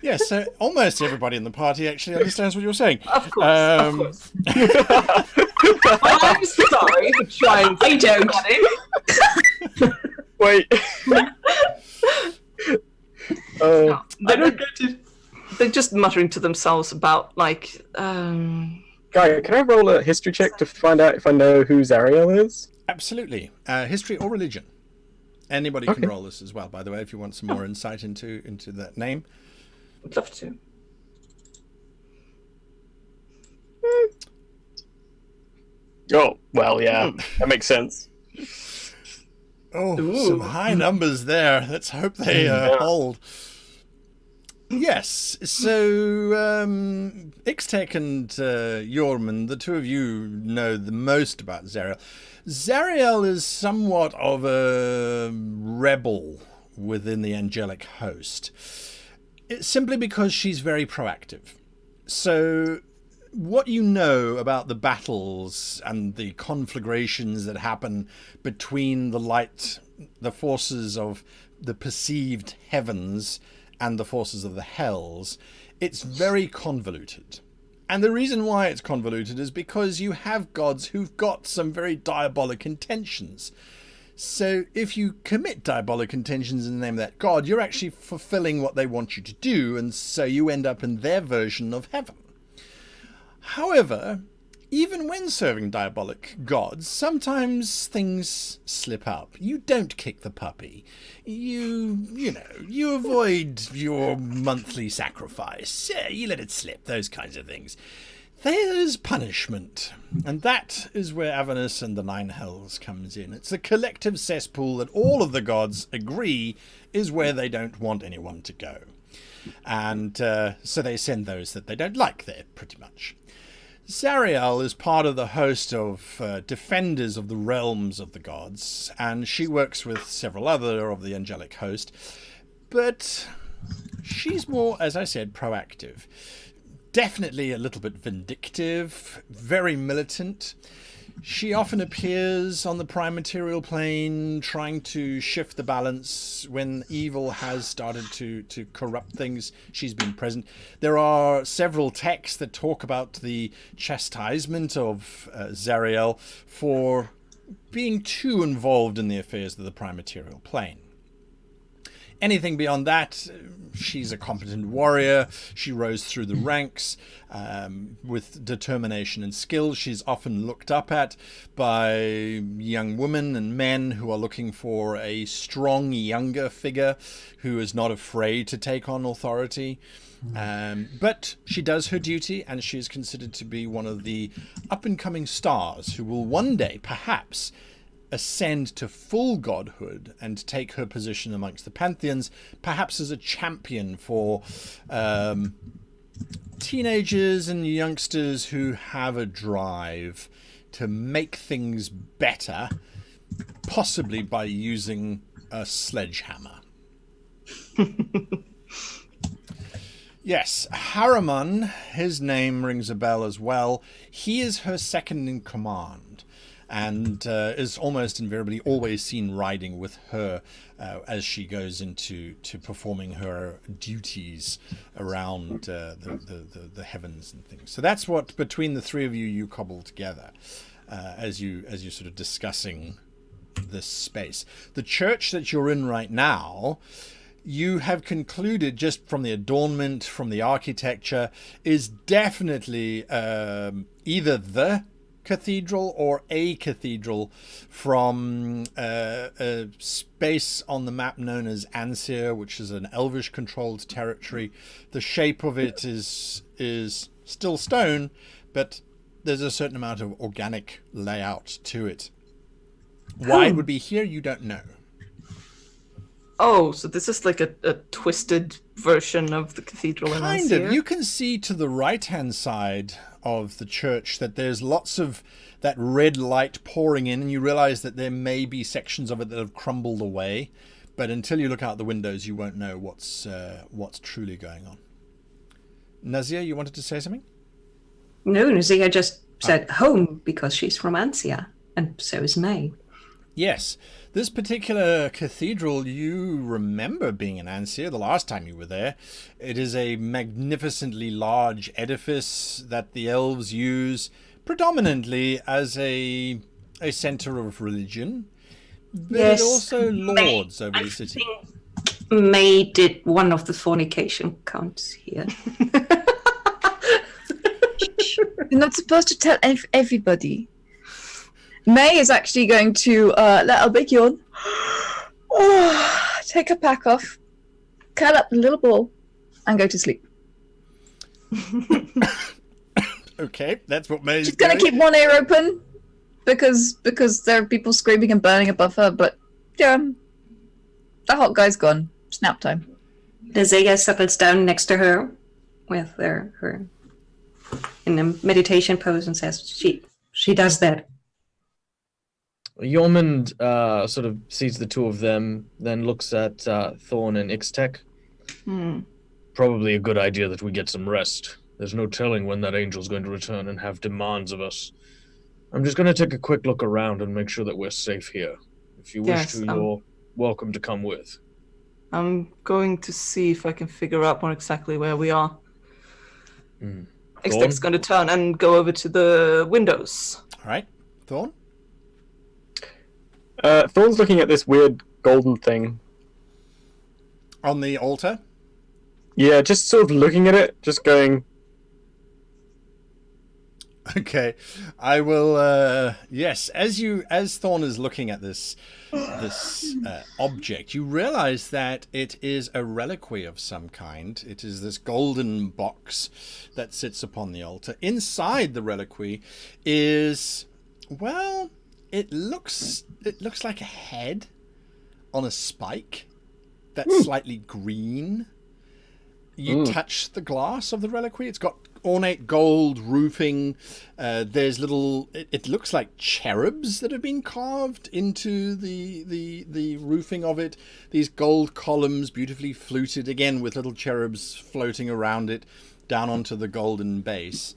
Yes, so almost everybody in the party actually understands what you're saying. Of course, of course. I'm sorry for trying to I don't. it. Wait. No, I don't get it. They're just muttering to themselves about, like, Guy, can I roll a history check to find out if I know who Zariel is? Absolutely. History or religion. Anybody can Okay. roll this as well, by the way, if you want some more insight into that name. I'd love to. Oh, well, yeah, that makes sense. Oh, Ooh. some high numbers there. Let's hope they hold. Yes, so Ixtec and Yorman, the two of you know the most about Zariel. Zariel is somewhat of a rebel within the angelic host. It's simply because she's very proactive. So what you know about the battles and the conflagrations that happen between the forces of the perceived heavens and the forces of the hells, it's very convoluted. And the reason why it's convoluted is because you have gods who've got some very diabolic intentions. So if you commit diabolic intentions in the name of that god, you're actually fulfilling what they want you to do, and so you end up in their version of heaven. However, even when serving diabolic gods, sometimes things slip up. You don't kick the puppy. You avoid your monthly sacrifice. You let it slip, those kinds of things. There's punishment. And that is where Avernus and the Nine Hells comes in. It's a collective cesspool that all of the gods agree is where they don't want anyone to go. And so they send those that they don't like there, pretty much. Zariel is part of the host of defenders of the realms of the gods, and she works with several other of the angelic host, but she's more, as I said, proactive. Definitely a little bit vindictive, very militant. She often appears on the prime material plane, trying to shift the balance when evil has started to corrupt things. She's been present. There are several texts that talk about the chastisement of Zariel for being too involved in the affairs of the prime material plane. Anything beyond that, she's a competent warrior. She rose through the ranks with determination and skill. She's often looked up at by young women and men who are looking for a strong, younger figure who is not afraid to take on authority. But she does her duty, and she is considered to be one of the up-and-coming stars who will one day, perhaps, ascend to full godhood and take her position amongst the pantheons, perhaps as a champion for teenagers and youngsters who have a drive to make things better, possibly by using a sledgehammer. Yes, Harriman, his name rings a bell as well. He is her second in command, and is almost invariably always seen riding with her as she goes into performing her duties around the heavens and things. So that's what, between the three of you cobble together as you're sort of discussing this space. The church that you're in right now, you have concluded, just from the adornment, from the architecture, is definitely either the cathedral or a cathedral from a space on the map known as Ancir, which is an elvish controlled territory. The shape of it is still stone, but there's a certain amount of organic layout to it. Why it would be here, you don't know. Oh, so this is like a twisted version of the cathedral in Kind Ancir? of. You can see to the right-hand side of the church that there's lots of that red light pouring in, and you realize that there may be sections of it that have crumbled away, but until you look out the windows, you won't know what's truly going on. Nazia, you wanted to say something? No, Nazia just said home because she's from Ancir, and so is May. Yes. This particular cathedral, you remember being in Ancir the last time you were there. It is a magnificently large edifice that the elves use predominantly as a center of religion, but Yes, it also lords over the city. May did one of the fornication counts here. You're not supposed to tell everybody. May is actually going to let a big yawn, take her pack off, curl up a little ball, and go to sleep. Okay, that's what May's She's going to keep one ear open, because there are people screaming and burning above her. But yeah, the hot guy's gone. Snap time. Desaya settles down next to her with her in a meditation pose and says, "She does that." Yormund sort of sees the two of them, then looks at Thorn and Ixtech. Probably a good idea that we get some rest. There's no telling when that angel's going to return and have demands of us. I'm just going to take a quick look around and make sure that we're safe here. If you wish to, you're welcome to come with. I'm going to see if I can figure out more exactly where we are. Ixtech's going to turn and go over to the windows. All right. Thorn? Thorn's looking at this weird golden thing. On the altar? Yeah, just sort of looking at it, just going... Okay, I will. Yes, as Thorn is looking at this object, you realize that it is a reliquary of some kind. It is this golden box that sits upon the altar. Inside the reliquary is, well, it looks like a head on a spike that's slightly green. You touch the glass of the reliquary. It's got ornate gold roofing. There's little. It looks like cherubs that have been carved into the roofing of it. These gold columns, beautifully fluted, again with little cherubs floating around it, down onto the golden base.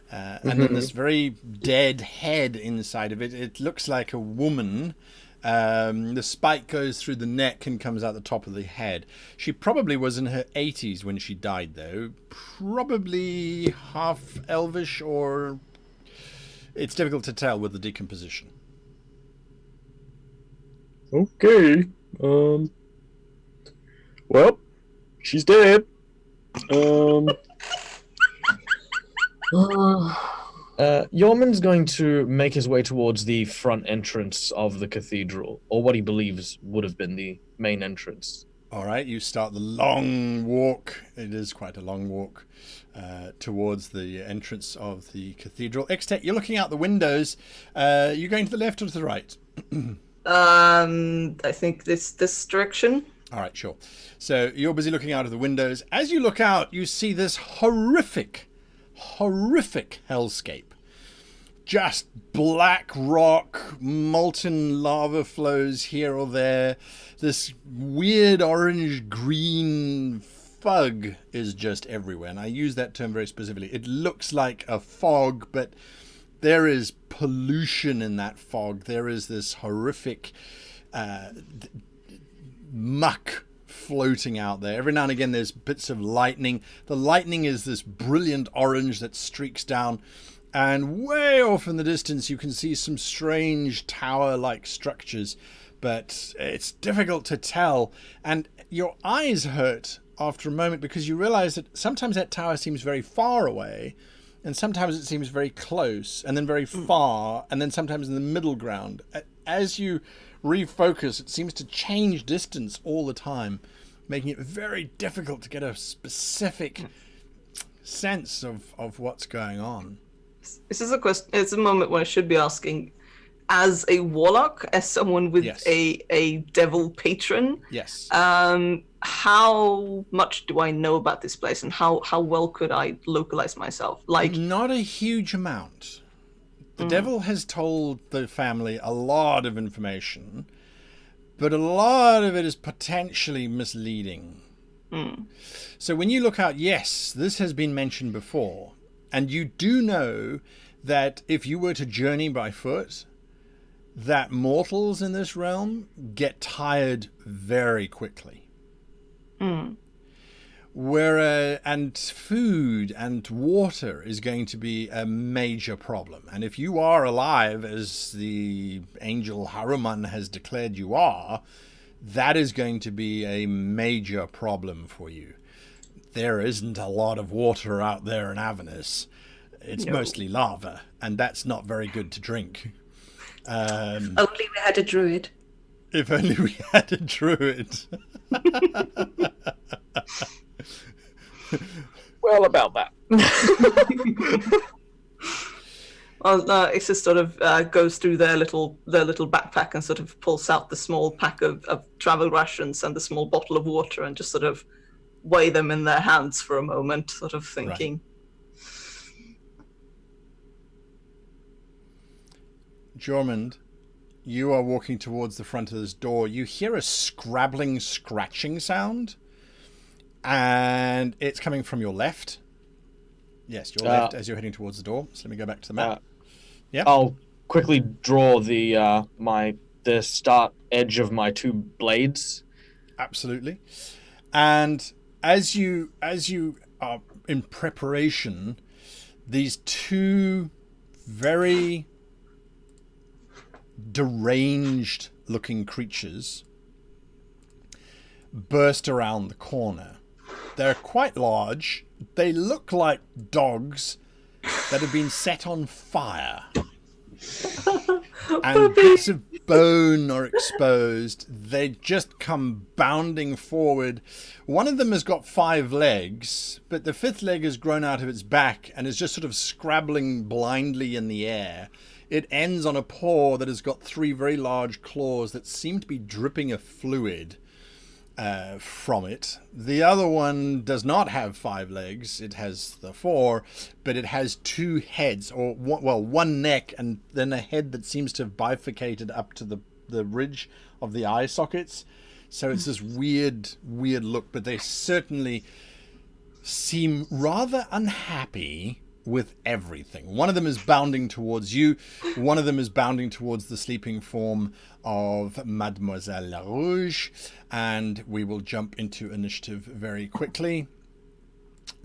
And then this very dead head inside of it. It looks like a woman. The spike goes through the neck and comes out the top of the head. She probably was in her 80s when she died, though. Probably half elvish, or it's difficult to tell with the decomposition. Okay. Well, she's dead. Yorman's going to make his way towards the front entrance of the cathedral, or what he believes would have been the main entrance. All right, you start the long walk. It is quite a long walk towards the entrance of the cathedral. Ixtech, you're looking out the windows. You're going to the left or to the right? I think this direction. All right, sure. So you're busy looking out of the windows. As you look out, you see this horrific hellscape. Just black rock, molten lava flows here or there. This weird orange-green fog is just everywhere. And I use that term very specifically. It looks like a fog, but there is pollution in that fog. There is this horrific muck floating out there. Every now and again there's bits of lightning. The lightning is this brilliant orange that streaks down, and way off in the distance you can see some strange tower-like structures, but it's difficult to tell, and your eyes hurt after a moment because you realize that sometimes that tower seems very far away, and sometimes it seems very close, and then very far, and then sometimes in the middle ground. As you refocus, it seems to change distance all the time, making it very difficult to get a specific sense of what's going on. This is a question. It's a moment when I should be asking, as a warlock, as someone with a devil patron. Yes. How much do I know about this place, and how well could I localize myself? Like, not a huge amount. The devil has told the family a lot of information, but a lot of it is potentially misleading. So when you look out, yes, this has been mentioned before, and you do know that if you were to journey by foot, that mortals in this realm get tired very quickly. And food and water is going to be a major problem. And if you are alive, as the angel Haruman has declared you are, that is going to be a major problem for you. There isn't a lot of water out there in Avernus. It's mostly lava, and that's not very good to drink. Only we had a druid. If only we had a druid. Well, about that. Well, Issa sort of goes through their little backpack and sort of pulls out the small pack of travel rations and the small bottle of water and just sort of weigh them in their hands for a moment, sort of thinking. Right. Jormund, you are walking towards the front of this door. You hear a scrabbling, scratching sound, and it's coming from your left. Yes, your left as you're heading towards the door. So let me go back to the map. Yeah. I'll quickly draw the the start edge of my 2 blades. Absolutely. And as you are in preparation, these 2 very deranged looking creatures burst around the corner. They're quite large. They look like dogs that have been set on fire. And bits of bone are exposed. They just come bounding forward. One of them has got 5 legs, but the 5th leg has grown out of its back and is just sort of scrabbling blindly in the air. It ends on a paw that has got 3 very large claws that seem to be dripping a fluid from it. The other one does not have 5 legs. It has the 4, but it has 2 heads, or one neck, and then a head that seems to have bifurcated up to the ridge of the eye sockets. So it's this weird look, but they certainly seem rather unhappy with everything. One of them is bounding towards you. One of them is bounding towards the sleeping form of Mademoiselle LaRouge. And we will jump into initiative very quickly.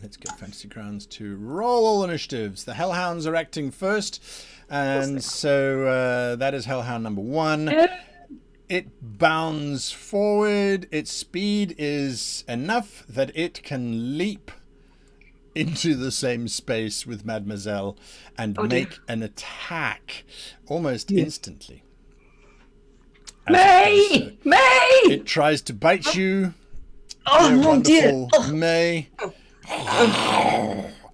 Let's get Fantasy Grounds to roll all initiatives. The Hellhounds are acting first. And so that is Hellhound number 1. It bounds forward. Its speed is enough that it can leap into the same space with Mademoiselle and make an attack almost instantly. May! May! It tries to bite you. Oh, mon Dieu! May.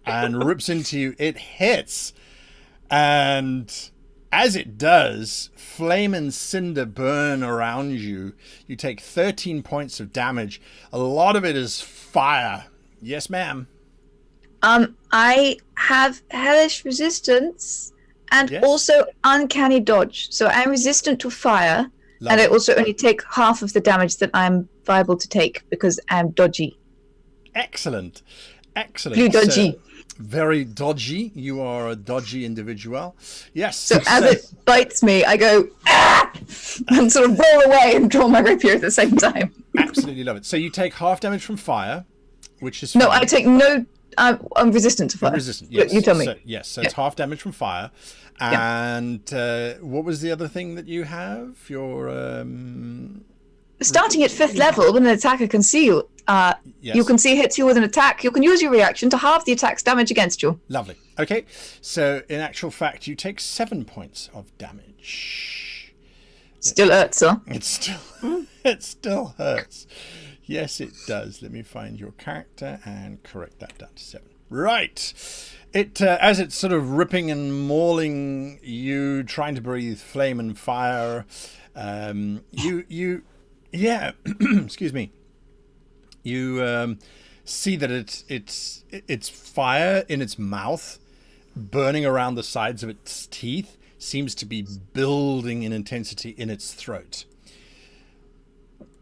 And rips into you. It hits. And as it does, flame and cinder burn around you. You take 13 points of damage. A lot of it is fire. Yes, ma'am. I have hellish resistance and Yes. also uncanny dodge. So I'm resistant to fire, and I also only take half of the damage that I'm viable to take because I'm dodgy. Excellent. Excellent. Blue dodgy. Very dodgy. You are a dodgy individual. Yes. So as it bites me, I go, ah! And sort of roll away and draw my rapier at the same time. Absolutely love it. So you take half damage from fire, which is No, fine. I take no... I'm resistant to fire. Resistant, yes. You tell me. So, yes, so it's half damage from fire. And what was the other thing that you have? Your... Starting at 5th level, when an attacker can see you, Yes. you can see hits you with an attack. You can use your reaction to halve the attack's damage against you. Lovely. Okay, so in actual fact, you take 7 points of damage. Still hurts, huh? It still hurts. Yes, it does. Let me find your character and correct that down to 7. Right. It as it's sort of ripping and mauling you, trying to breathe flame and fire. Excuse me. You see that it's fire in its mouth, burning around the sides of its teeth, seems to be building in intensity in its throat.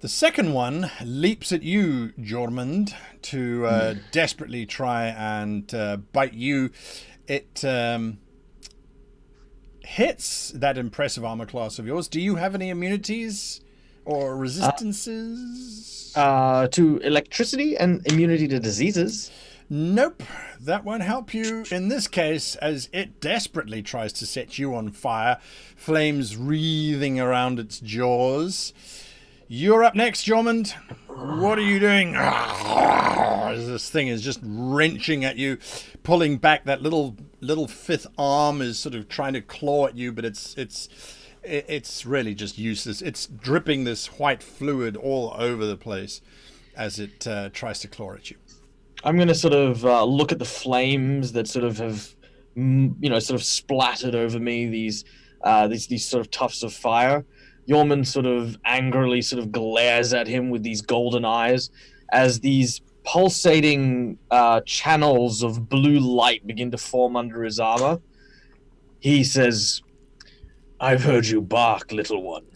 The second one leaps at you, Jormund, to desperately try and bite you. It hits that impressive armor class of yours. Do you have any immunities or resistances? To electricity and immunity to diseases. Nope, that won't help you in this case, as it desperately tries to set you on fire, flames wreathing around its jaws. You're up next, Jormund. What are you doing? This thing is just wrenching at you, pulling back. That little 5th arm is sort of trying to claw at you, but it's really just useless. It's dripping this white fluid all over the place as it tries to claw at you. I'm going to sort of look at the flames that sort of have sort of splattered over me, these sort of tufts of fire. Yorman sort of angrily sort of glares at him with these golden eyes as these pulsating channels of blue light begin to form under his armor. He says, "I've heard you bark, little one.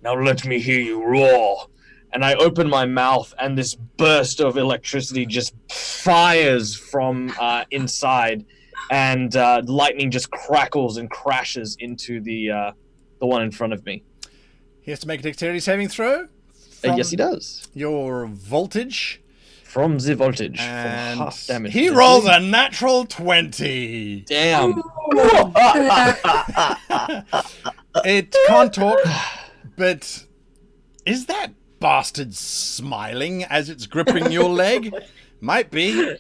Now let me hear you roar." And I open my mouth, and this burst of electricity just fires from inside, and lightning just crackles and crashes into the one in front of me. He has to make a dexterity saving throw. Yes, he does. Your voltage. From the voltage. And from half damage. he rolls a natural 20. Damn. It can't talk, but is that bastard smiling as it's gripping your leg? Might be.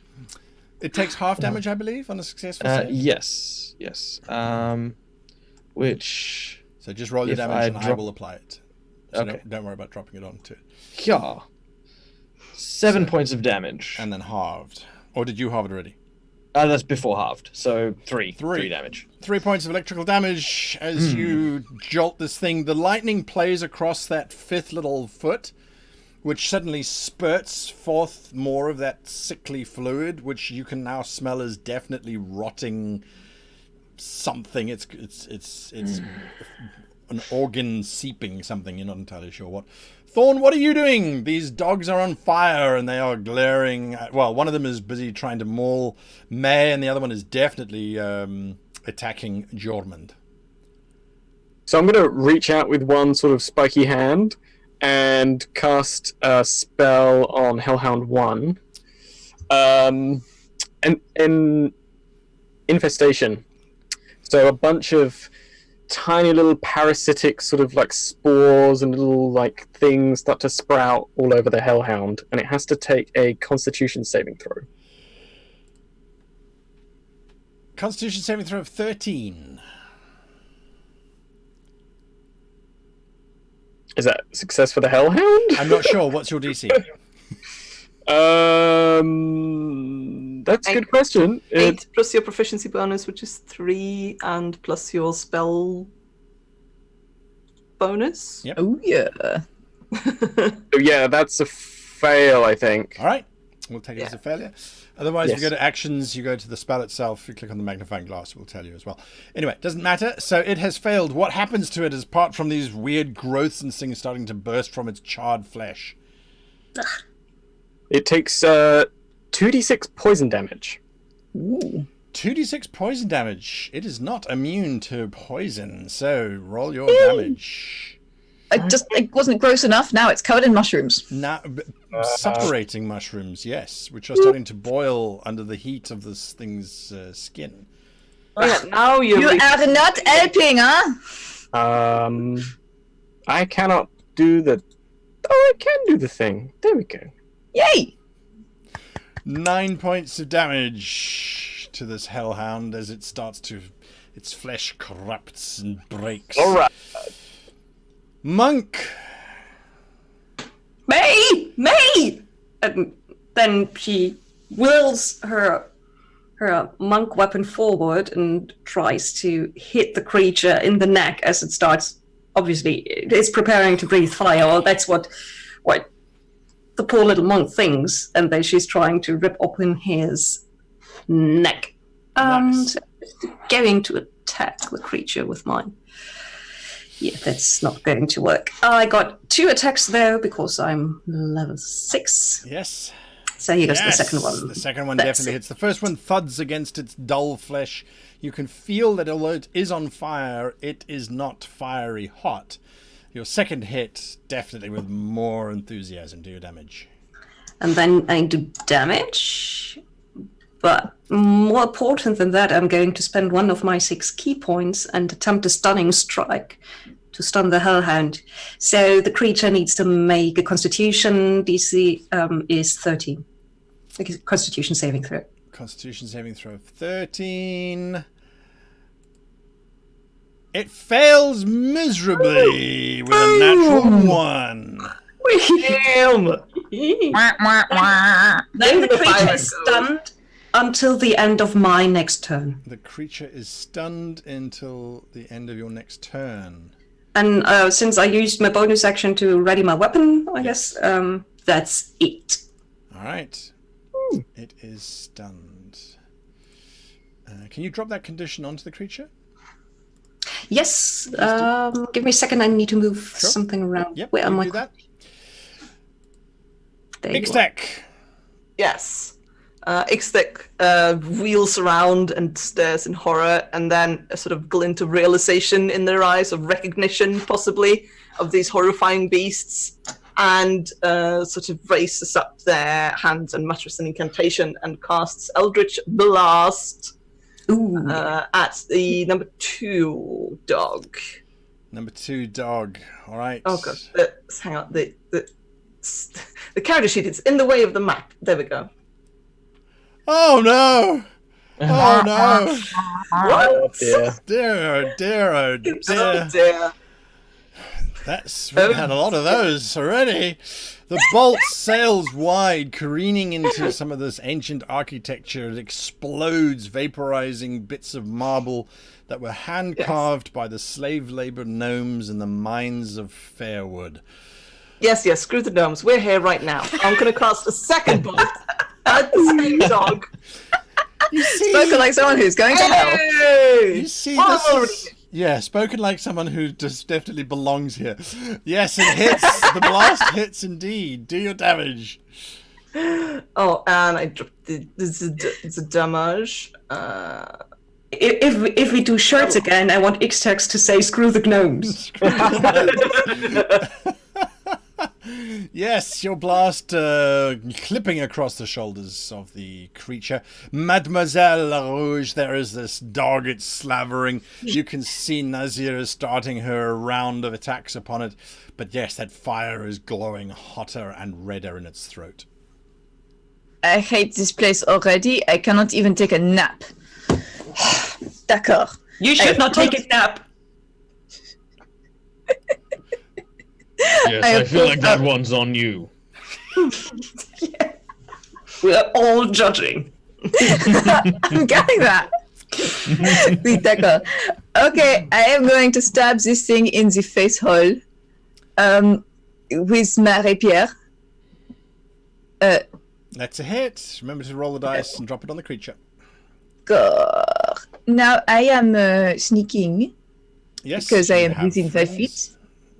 It takes half damage, I believe, on a successful save. Yes. Which... So just roll your damage and I will apply it. So Okay. don't worry about dropping it onto it. Yeah. 7 points of damage. And then halved. Or did you halve it already? That's before halved. So 3 Three. damage. 3 points of electrical damage as you jolt this thing. The lightning plays across that fifth little foot, which suddenly spurts forth more of that sickly fluid, which you can now smell as definitely rotting something. It's an organ seeping something. You're not entirely sure what. Thorn, what are you doing? These dogs are on fire and they are glaring at, well, one of them is busy trying to maul May and the other one is definitely attacking Jormund. So I'm going to reach out with one sort of spiky hand and cast a spell on Hellhound 1. And Infestation. So a bunch of tiny little parasitic sort of like spores and little like things start to sprout all over the Hellhound, and it has to take a Constitution saving throw. Constitution saving throw of 13. Is that a success for the Hellhound? I'm not sure. What's your DC? That's a good question. 8 plus your proficiency bonus, which is 3, and plus your spell bonus. Yep. Oh, yeah. Yeah, that's a fail, I think. All right. We'll take it as a failure. Otherwise, if Yes. you go to actions, you go to the spell itself, you click on the magnifying glass, it will tell you as well. Anyway, it doesn't matter. So it has failed. What happens to it is, apart from these weird growths and things starting to burst from its charred flesh? It takes 2d6 poison damage. Ooh. 2d6 poison damage. It is not immune to poison, so roll your damage. It wasn't gross enough. Now it's covered in mushrooms. Now, suppurating mushrooms, yes, which are starting to boil under the heat of this thing's skin. Oh, yeah, now You are not helping, huh? I cannot do the... Oh, I can do the thing. There we go. Yay! 9 points of damage to this hellhound as it starts to... its flesh corrupts and breaks. All right. Monk! May! And then she whirls her monk weapon forward and tries to hit the creature in the neck as it starts. Obviously, it's preparing to breathe fire. Well, that's what the poor little monk thinks, and then she's trying to rip open his neck. Nice. And going to attack the creature with mine. Yeah, that's not going to work. I got 2 attacks though because I'm level 6. Yes. So here goes the second one. The second one That's definitely it. hits. The first one thuds against its dull flesh. You can feel that although it is on fire, it is not fiery hot. Your second hit, definitely with more enthusiasm, do your damage. And then I do damage. But more important than that, I'm going to spend one of my 6 key points and attempt a stunning strike to stun the Hellhound. So the creature needs to make a Constitution. DC is 13. Like a Constitution saving throw. Constitution saving throw of 13. It fails miserably with a natural 1. Then the creature is stunned until the end of my next turn. The creature is stunned until the end of your next turn. And since I used my bonus action to ready my weapon, I guess, that's it. All right. It is stunned. Can you drop that condition onto the creature? Yes. Give me a second. I need to move something around. Yep, Where am I? do that. There you are. Ixtec. Yes. Ixtec wheels around and stares in horror, and then a sort of glint of realization in their eyes, of recognition possibly, of these horrifying beasts, and sort of races up their hands and mutters an incantation and casts Eldritch Blast at the number 2 dog. Number 2 dog. All right. Oh god, hang on. The character sheet is in the way of the map. There we go. Oh no! Oh no! Oh dear. Dear, dear, oh dear. Oh dear. We've had a lot of those already. The bolt sails wide, careening into some of this ancient architecture. It explodes, vaporizing bits of marble that were hand-carved by the slave labor gnomes in the mines of Fairwood. Yes, screw the gnomes. We're here right now. I'm going to cast a second bolt at the same dog. Spoken like someone who's going to hell. Hey! You see Oh, this? Yeah, spoken like someone who just definitely belongs here. Yes, it hits. The blast hits indeed. Do your damage. Oh, and I dropped the damage. If we do shirts again, I want Ixtex to say "screw the gnomes." Yes, your blast clipping across the shoulders of the creature. Mademoiselle Rouge, there is this dog, it's slavering. You can see Nazir is starting her round of attacks upon it. But yes, that fire is glowing hotter and redder in its throat. I hate this place already. I cannot even take a nap. D'accord. You should not take a nap. Yes, I feel like that one's on you. We're all judging. I'm getting that. Oui, d'accord. Okay, I am going to stab this thing in the face hole with my rapier. That's a hit. Remember to roll the dice and drop it on the creature. Now I am sneaking Yes, because I you am have within 5 friends. feet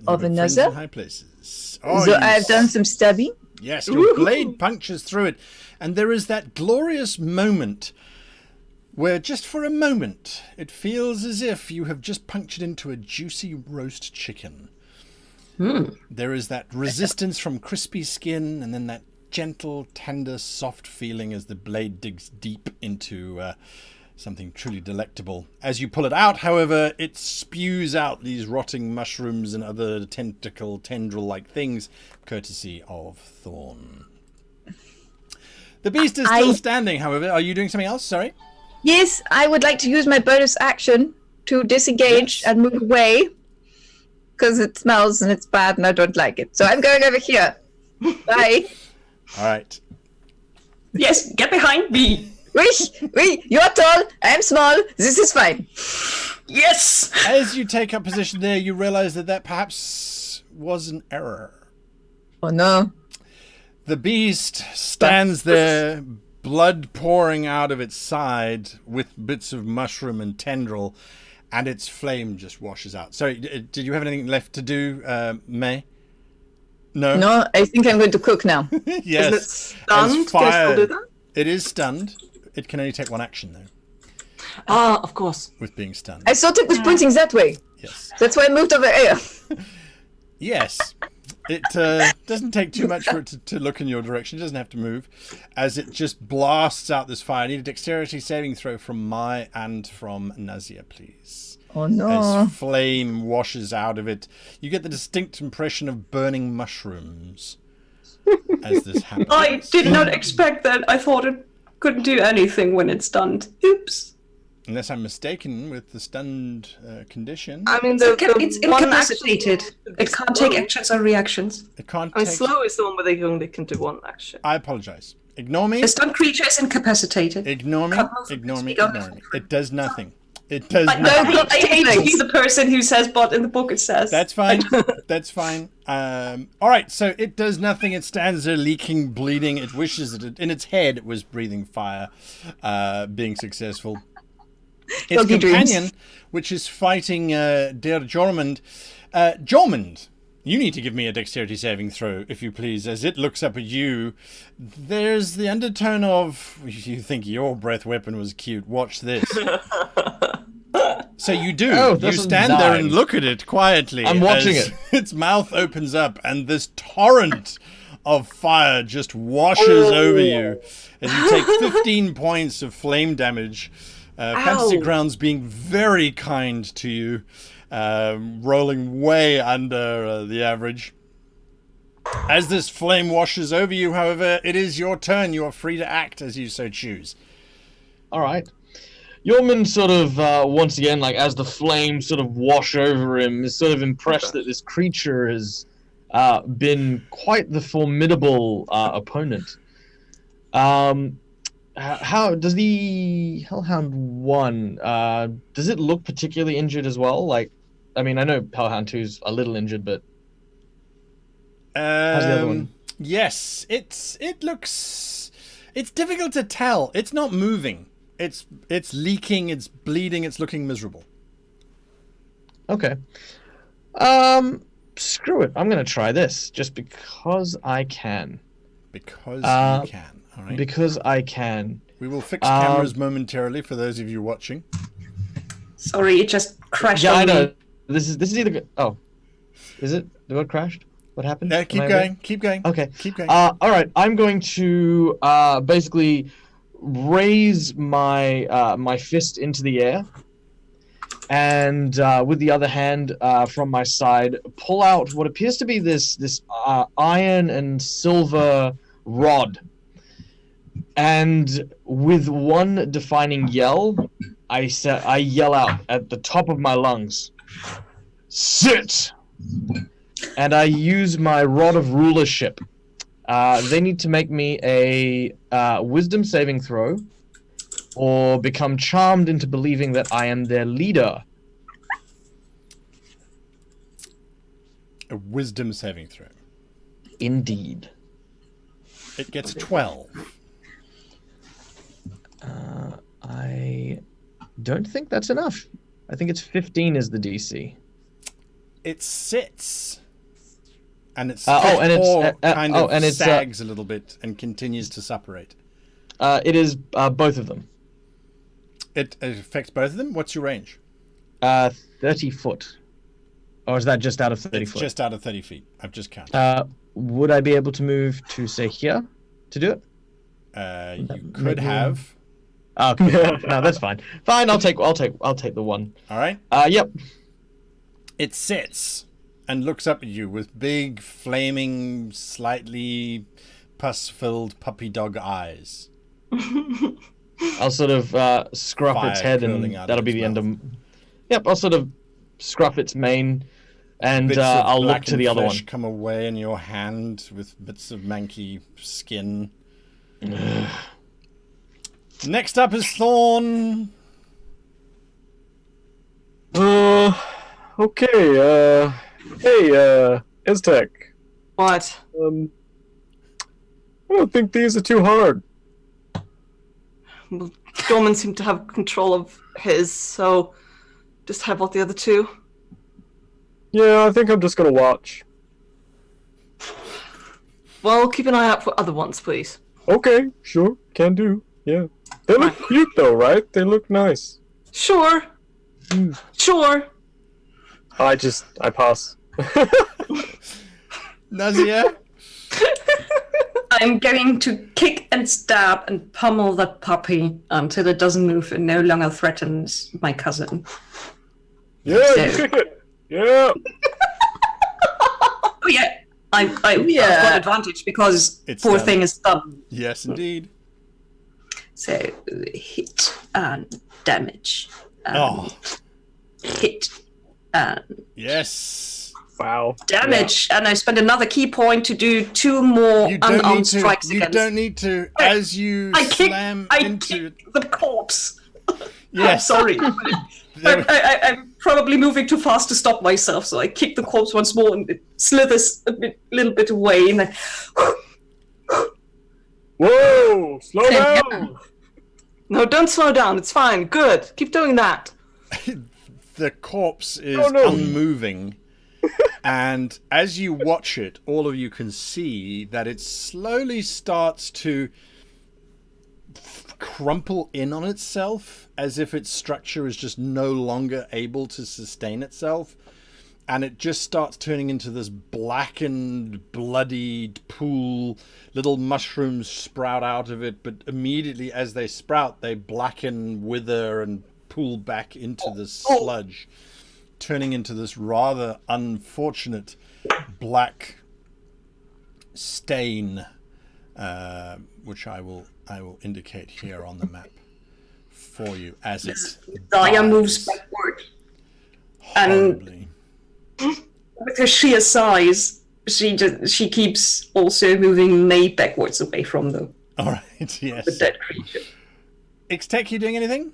You of have friends another. in high places. Oh, So you I've done some stabbing. Yes, your blade punctures through it, and there is that glorious moment where just for a moment it feels as if you have just punctured into a juicy roast chicken. There is that resistance from crispy skin, and then that gentle, tender, soft feeling as the blade digs deep into something truly delectable. As you pull it out, however, it spews out these rotting mushrooms and other tendril-like things, courtesy of Thorn. The beast is still standing, however. Are you doing something else? Sorry? Yes, I would like to use my bonus action to disengage and move away because it smells and it's bad and I don't like it. So I'm going over here. Bye. All right. Yes, get behind me. Oui, you're tall, I'm small, this is fine. Yes. As you take up position there, you realize that perhaps was an error. Oh no. The beast stands there, blood pouring out of its side with bits of mushroom and tendril, and its flame just washes out. Sorry, did you have anything left to do, May? No? No, I think I'm going to cook now. Yes. Isn't it stunned? As Can I fire- still do that? It is stunned. It can only take one action, though, Ah, of course. with being stunned. I thought it was pointing that way. Yes. That's why I moved over here. Yes. It doesn't take too much for it to look in your direction. It doesn't have to move. As it just blasts out this fire. I need a dexterity saving throw from Mai and from Nazia, please. Oh no. As flame washes out of it, you get the distinct impression of burning mushrooms as this happens. I did not expect that. I thought it couldn't do anything when it's stunned. Oops. Unless I'm mistaken with the stunned condition. I mean, It's one incapacitated. action- It can't take actions or reactions. It can't I mean, take... slow is the one where they only can do one action. I apologize. Ignore me. A stunned creature is incapacitated. Ignore me. Cut most of Ignore the me. speed on Ignore me. the- It does nothing. It does I, nothing. I hate to be the person who says, but in the book it says. That's fine. That's fine. All right. So it does nothing. It stands there, leaking, bleeding. It wishes that in its head it was breathing fire, being successful. Its Doggy companion, dreams. which is fighting Der Jormund. Jormund, you need to give me a dexterity saving throw, if you please, as it looks up at you. There's the undertone of, you think your breath weapon was cute. Watch this. So you do. Oh, You that's stand there and 9. look at it quietly. I'm watching as it. Its mouth opens up and this torrent of fire just washes over you as you take 15 points of flame damage. Fantasy Ow. Grounds being very kind to you, rolling way under the average. As this flame washes over you, however, it is your turn. You are free to act as you so choose. All right. Yorman sort of, once again, like as the flames sort of wash over him, is sort of impressed that this creature has been quite the formidable opponent. How does the Hellhound 1, does it look particularly injured as well? Like, I mean, I know Hellhound 2's a little injured, but how's the other one? Yes, it looks. It's difficult to tell. It's not moving. It's leaking. It's bleeding. It's looking miserable. Okay. Screw it. I'm gonna try this just because I can. Because you can. All right. Because I can. We will fix cameras momentarily for those of you watching. Sorry, it just crashed Yeah, on I know. me. This is either good. Oh, is it? The boat crashed? What happened? No, Am keep I going. okay? Keep going. Okay. Keep going. All right. I'm going to basically raise my my fist into the air, and with the other hand from my side, pull out what appears to be this iron and silver rod. And with one defining yell, I yell out at the top of my lungs, "Sit!" And I use my rod of rulership. They need to make me a wisdom saving throw, or become charmed into believing that I am their leader. A wisdom saving throw. Indeed. It gets 12. I don't think that's enough. I think it's 15 is the DC. It sits. And its sags a little bit and continues to separate. It is both of them. It affects both of them? What's your range? 30 foot. Or is that just out of 30 It's foot? just out of 30 feet. I've just counted. Would I be able to move to, say, here to do it? You could have. Oh, cool. No, that's fine. Fine, I'll take the one. All right. Yep. It sits and looks up at you with big, flaming, slightly pus-filled puppy dog eyes. I'll sort of scruff Fire its head, and curling out of that'll be its the end mouth. of. Yep, I'll sort of scruff its mane, and Bits of I'll look to blackened the other one. flesh come away in your hand with bits of manky skin. Next up is Thorn. Okay, hey, Aztec. What? I don't think these are too hard. Well, Dorman seemed to have control of his, so just have what the other two. Yeah, I think I'm just gonna watch. Well, keep an eye out for other ones, please. Okay, sure, can do. Yeah. They look cute though, right? They look nice. Sure. Sure. I pass. Nazia? I'm going to kick and stab and pummel that puppy until it doesn't move and no longer threatens my cousin. Yeah, So- kick it. Yeah. Oh yeah, I've got advantage because It's poor done. thing is done. Yes, indeed. So hit and damage. Oh, Hit and yes. Wow. damage, and I spend another key point to do 2 more You don't unarmed need to. strikes You against. don't need to. As you I slam kick into. the corpse. Yes. Sorry. There- I'm probably moving too fast to stop myself, so I kick the corpse once more, and it slithers little bit away, and I... Whoa! Slow Yeah. down! No, don't slow down. It's fine. Good. Keep doing that. the corpse is Oh, no. unmoving, and as you watch it, all of you can see that it slowly starts to crumple in on itself, as if its structure is just no longer able to sustain itself, and it just starts turning into this blackened, bloodied pool. Little mushrooms sprout out of it, but immediately as they sprout, they blacken, wither, and pool back into the sludge, turning into this rather unfortunate black stain, which I will indicate here on the map for you as it Zaya dies moves backward, and horribly. with her sheer size, she keeps also moving May backwards away from the All right, yes. dead creature. Ixtech, you doing anything?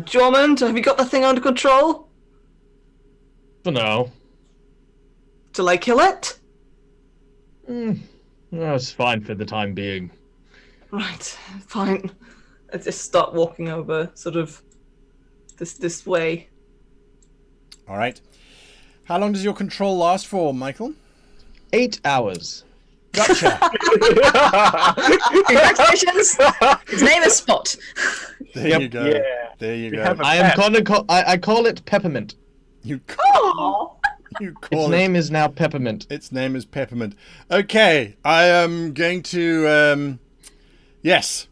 Drummond, have you got the thing under control? For now. Till I kill it? That's fine for the time being. Right, fine. I just start walking over, sort of, this way. All right. How long does your control last for, Michael? 8 hours. Gotcha. Congratulations! His name is Spot. There you go. Yeah. There you We go. have a I am pet. gonna I call it Peppermint. You call, Aww. you Its call it. name is now Peppermint. Its name is Peppermint. Okay, I am going to. Yes,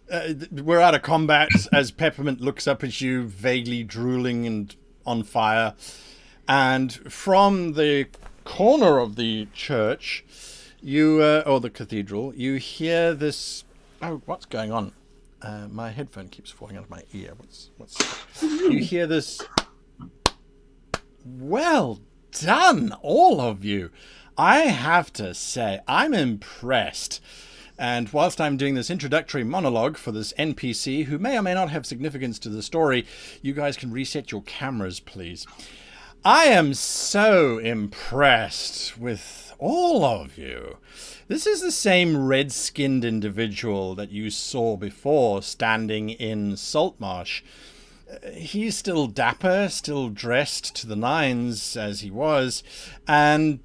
we're out of combat as Peppermint looks up at you, vaguely drooling and on fire. And from the corner of the church, or the cathedral, you hear this. Oh, what's going on? My headphone keeps falling out of my ear. What's? You hear this. Well done, all of you. I have to say, I'm impressed. And whilst I'm doing this introductory monologue for this NPC, who may or may not have significance to the story, you guys can reset your cameras, please. I am so impressed with all of you. This is the same red-skinned individual that you saw before standing in Saltmarsh. He's still dapper, still dressed to the nines as he was, and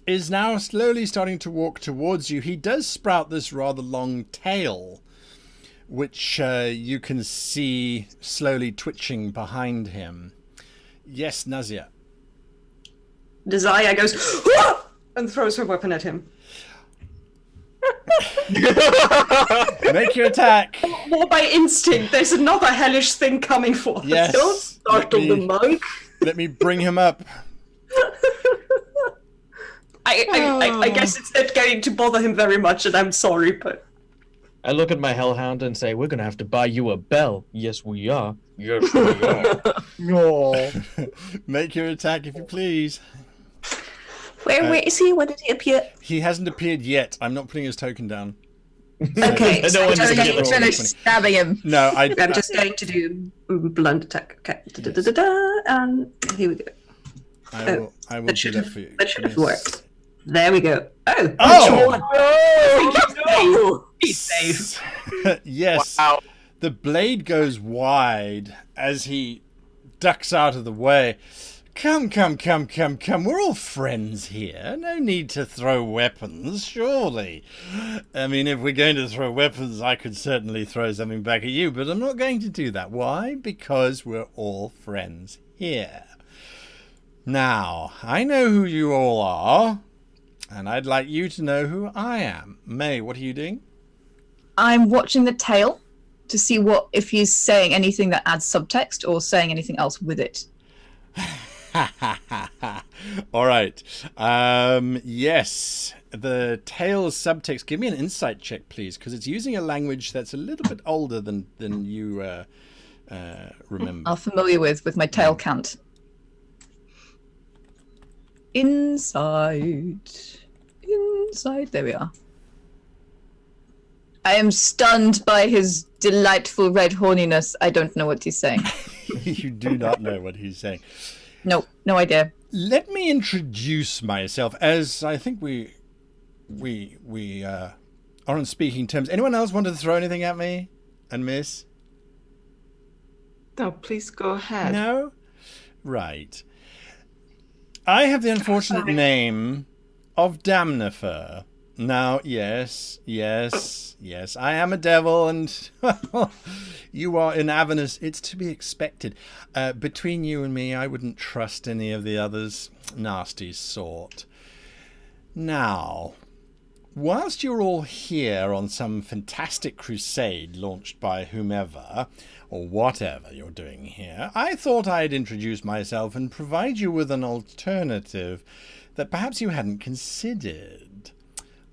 is now slowly starting to walk towards you. He does sprout this rather long tail, which you can see slowly twitching behind him. Yes, Nazia. Zaya goes "Wah!" and throws her weapon at him. Make your attack. More by instinct. There's another hellish thing coming for us. Yes. Don't startle the monk. Let me bring him up. I guess it's not going to bother him very much, and I'm sorry, but I look at my Hellhound and say, we're gonna have to buy you a bell. Yes, we are. Yes, we are. No. Make your attack if you please. where is he? When did he appear? He hasn't appeared yet. I'm not putting his token down. Okay, No so one's I'm gonna just get going rolled. to- Finish stabbing him. No, I'm just going to do blunt attack. Okay, and here we go. I will That do should that have for you. that should have Yes. worked. There we go. Oh, Oh! he's safe. Yes. Wow. The blade goes wide as he ducks out of the way. Come. We're all friends here. No need to throw weapons, surely. I mean, if we're going to throw weapons, I could certainly throw something back at you, but I'm not going to do that. Why? Because we're all friends here. Now, I know who you all are, and I'd like you to know who I am. May, what are you doing? I'm watching the tail to see if he's saying anything that adds subtext or saying anything else with it. All right. Yes, the tail's subtext. Give me an insight check, please, because it's using a language that's a little bit older than you remember. I'm familiar with my tail cant. Inside. There we are. I am stunned by his delightful red horniness. I don't know what he's saying. You do not know what he's saying. No idea. Let me introduce myself, as I think we are on speaking terms. Anyone else want to throw anything at me and miss? No, please go ahead. No? Right. I have the unfortunate name of Damnifer. Now, yes, I am a devil, and well, you are in Avernus. It's to be expected. Between you and me, I wouldn't trust any of the others. Nasty sort. Now, whilst you're all here on some fantastic crusade launched by whomever, or whatever you're doing here, I thought I'd introduce myself and provide you with an alternative that perhaps you hadn't considered.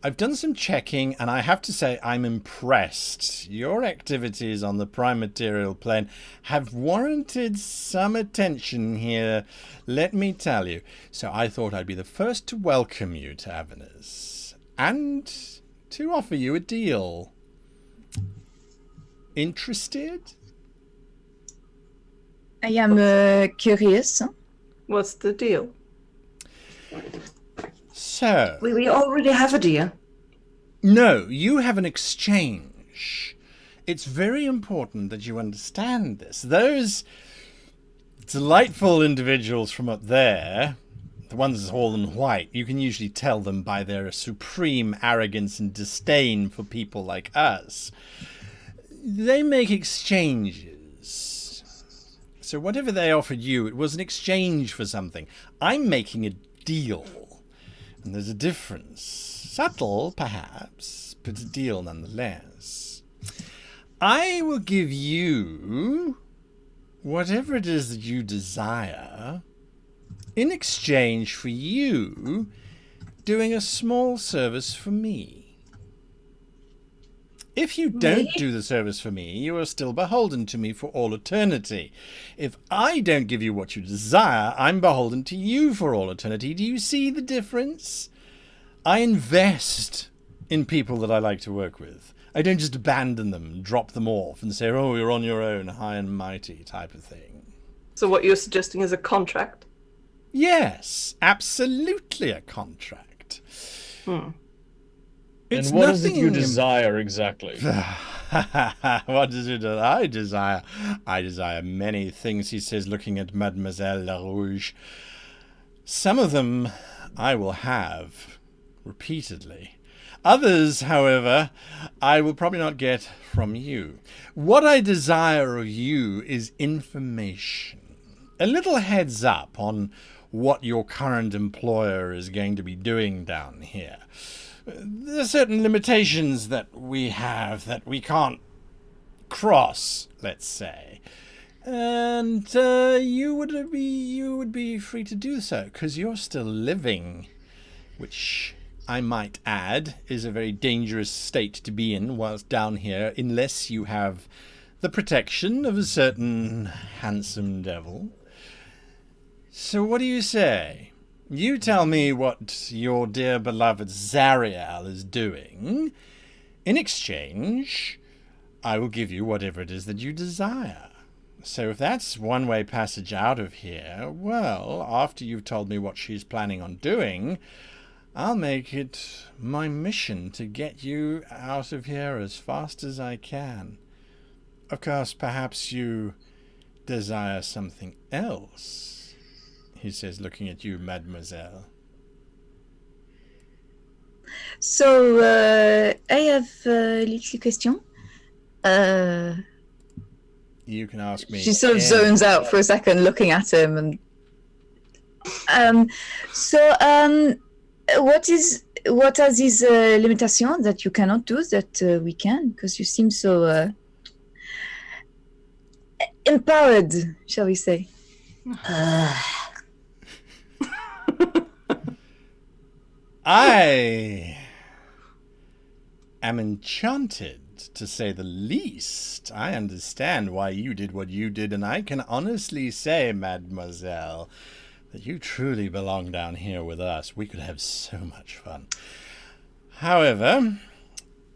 I've done some checking, and I have to say I'm impressed. Your activities on the prime material plane have warranted some attention here, let me tell you. So I thought I'd be the first to welcome you to Avernus, and to offer you a deal. Interested? I am curious. What's the deal? So... We already have a deal. No, you have an exchange. It's very important that you understand this. Those delightful individuals from up there, the ones all in white, you can usually tell them by their supreme arrogance and disdain for people like us. They make exchanges. So whatever they offered you, it was an exchange for something. I'm making a deal. And there's a difference. Subtle, perhaps, but a deal nonetheless. I will give you whatever it is that you desire in exchange for you doing a small service for me. If you don't do the service for me, you are still beholden to me for all eternity. If I don't give you what you desire, I'm beholden to you for all eternity. Do you see the difference? I invest in people that I like to work with. I don't just abandon them, drop them off, and say, oh, you're on your own, high and mighty type of thing. So what you're suggesting is a contract? Yes, absolutely a contract. And what is it you desire exactly? What is it that I desire? I desire many things, he says, looking at Mademoiselle LaRouge. Some of them I will have repeatedly. Others, however, I will probably not get from you. What I desire of you is information. A little heads up on what your current employer is going to be doing down here. There are certain limitations that we have that we can't cross, let's say. And you would be free to do so, because you're still living, which I might add is a very dangerous state to be in whilst down here, unless you have the protection of a certain handsome devil. So what do you say? You tell me what your dear beloved Zariel is doing. In exchange, I will give you whatever it is that you desire. So if that's one-way passage out of here, well, after you've told me what she's planning on doing, I'll make it my mission to get you out of here as fast as I can. Of course, perhaps you desire something else, he says, looking at you, mademoiselle. So, I have a little question. You can ask me. She sort of zones out for a second, looking at him, and what are these limitations that you cannot do that we can? Because you seem so empowered, shall we say? I am enchanted, to say the least. I understand why you did what you did, and I can honestly say, mademoiselle, that you truly belong down here with us. We could have so much fun. However,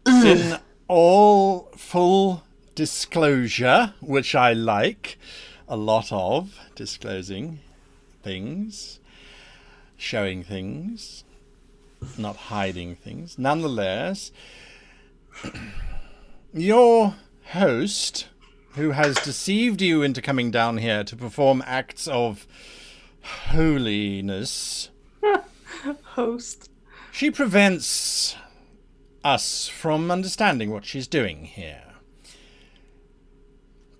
in all full disclosure, which I like a lot of, disclosing things, showing things, not hiding things. Nonetheless, your host, who has deceived you into coming down here to perform acts of holiness, Host. she prevents us from understanding what she's doing here.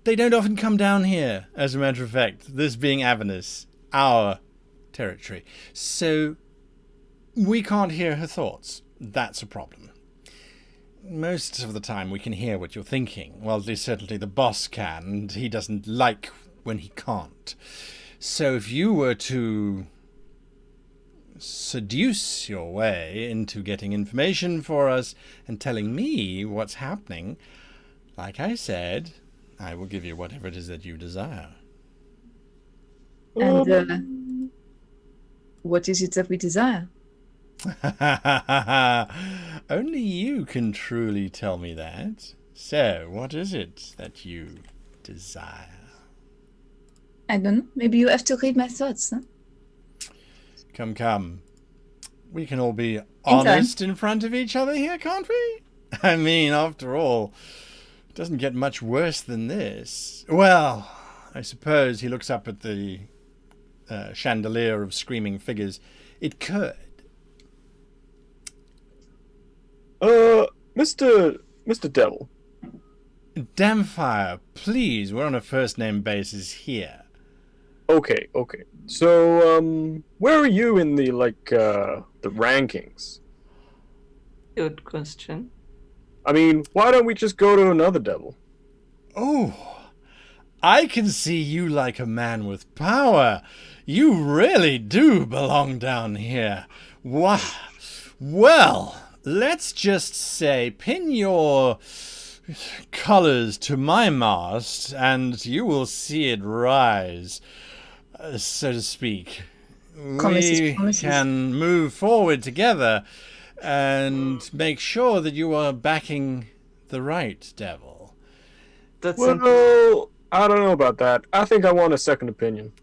They don't often come down here, as a matter of fact, this being Avernus, our territory. So we can't hear her thoughts. That's a problem. Most of the time we can hear what you're thinking. Well, at least certainly the boss can, and he doesn't like when he can't. So if you were to seduce your way into getting information for us and telling me what's happening, like I said, I will give you whatever it is that you desire. And what is it that we desire? Only you can truly tell me that. So, what is it that you desire? I don't know. Maybe you have to read my thoughts, huh? Come. We can all be honest in front of each other here, can't we? I mean, after all, it doesn't get much worse than this. Well, I suppose he looks up at the chandelier of screaming figures. It could. Mr. Devil. Damnfire, please, we're on a first-name basis here. Okay. So, where are you in the, the rankings? Good question. I mean, why don't we just go to another devil? Oh, I can see you like a man with power. You really do belong down here. Wow. Well, let's just say, pin your colors to my mast, and you will see it rise, so to speak. We can move forward together and make sure that you are backing the right devil. That's Well, I don't know about that. I think I want a second opinion.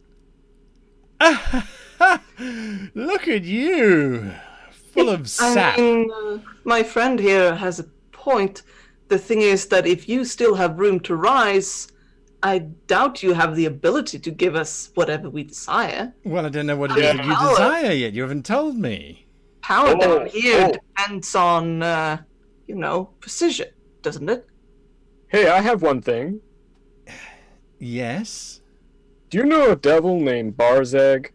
Look at you, full of sap. I mean, my friend here has a point. The thing is that if you still have room to rise, I doubt you have the ability to give us whatever we desire. Well, I don't know what it is that you desire yet. You haven't told me. Power down here depends on, precision, doesn't it? Hey, I have one thing. Yes, Do you know a devil named Barzeg?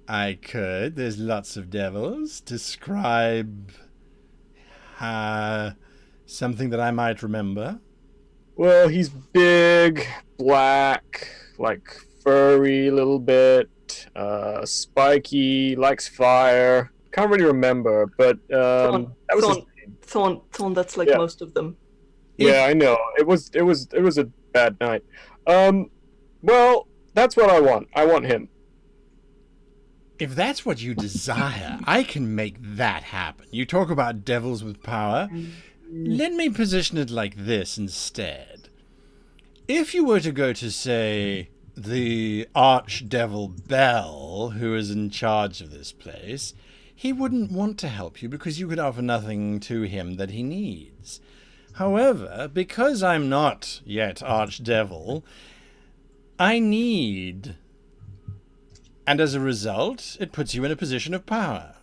I could. There's lots of devils. Describe something that I might remember. Well, he's big, black, like furry a little bit, spiky, likes fire. Can't really remember, but that was his name. Thorn, that's like Yeah. most of them. Yeah, I know. It was a bad night. Well, that's what I want. I want him. If that's what you desire, I can make that happen. You talk about devils with power. Let me position it like this instead. If you were to go to, say, the Archdevil Bell, who is in charge of this place, he wouldn't want to help you because you could offer nothing to him that he needs. However, because I'm not yet Archdevil, I need... And as a result, it puts you in a position of power.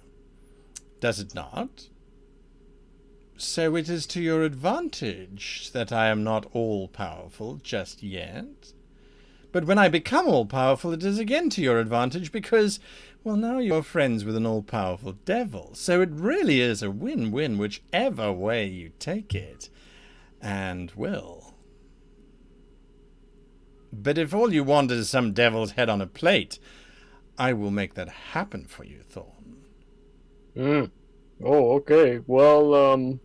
Does it not? So it is to your advantage that I am not all-powerful just yet. But when I become all-powerful, it is again to your advantage because, well, now you're friends with an all-powerful devil. So it really is a win-win whichever way you take it. And will. But if all you want is some devil's head on a plate, I will make that happen for you, Thorn. Oh, okay. Well,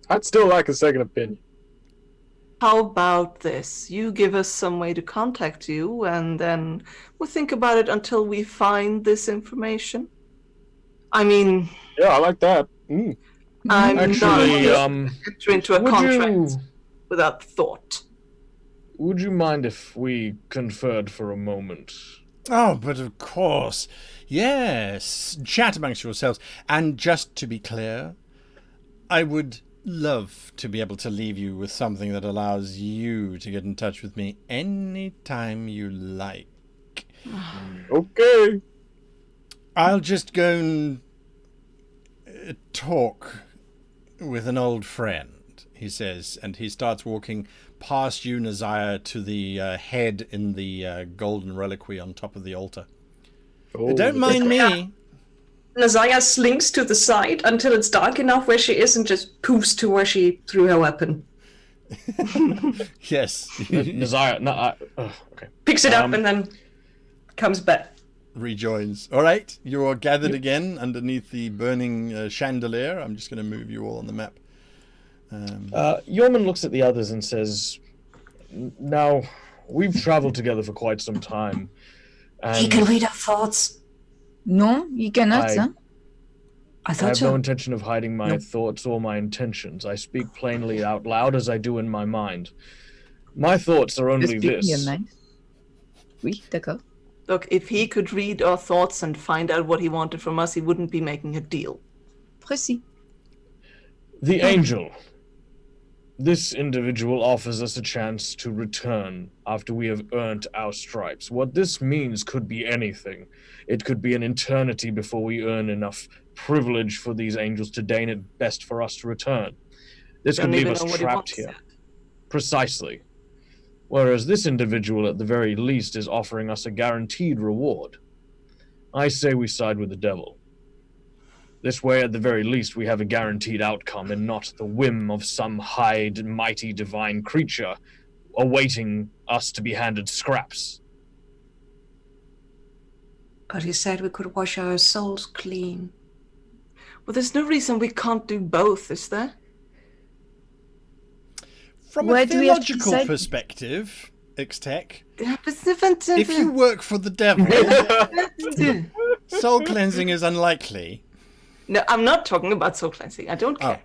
I'd still like a second opinion. How about this? You give us some way to contact you, and then we'll think about it until we find this information. I mean, Yeah, I like that. Mm. I'm Actually, not enter into a would contract you without thought. would you mind if we conferred for a moment? Oh, but of course. Yes. Chat amongst yourselves. And just to be clear, I would love to be able to leave you with something that allows you to get in touch with me anytime you like. Okay. I'll just go and talk with an old friend, he says, and he starts walking past you, Naziah, to the head in the golden reliquary on top of the altar. Oh, Don't mind me. Naziah slinks to the side until it's dark enough where she is and just poofs to where she threw her weapon. Yes. Naziah, no, okay. Picks it up and then comes back. Rejoins. All right, you're gathered again underneath the burning chandelier. I'm just going to move you all on the map. Yeoman looks at the others and says, "Now, we've traveled together for quite some time. And He can read our thoughts. No, you cannot, I- huh? I I thought have no so. intention of hiding my thoughts or my intentions. I speak plainly out loud as I do in my mind. My thoughts are only Speaking this. your mind. Oui, d'accord. Look, if he could read our thoughts and find out what he wanted from us, he wouldn't be making a deal. Précis. The angel. This individual offers us a chance to return after we have earned our stripes. What this means could be anything. It could be an eternity before we earn enough privilege for these angels to deign it best for us to return. This could Don't leave even us know what he trapped wants here. yet. Precisely. Whereas this individual, at the very least, is offering us a guaranteed reward. I say we side with the devil. This way, at the very least, we have a guaranteed outcome and not the whim of some high, mighty divine creature awaiting us to be handed scraps. But he said we could wash our souls clean. Well, there's no reason we can't do both, is there? From Where a do we have to theological decide? perspective, Ixtech, Yeah, but it's different. if you work for the devil, soul cleansing is unlikely. No, I'm not talking about soul cleansing. I don't Oh. care.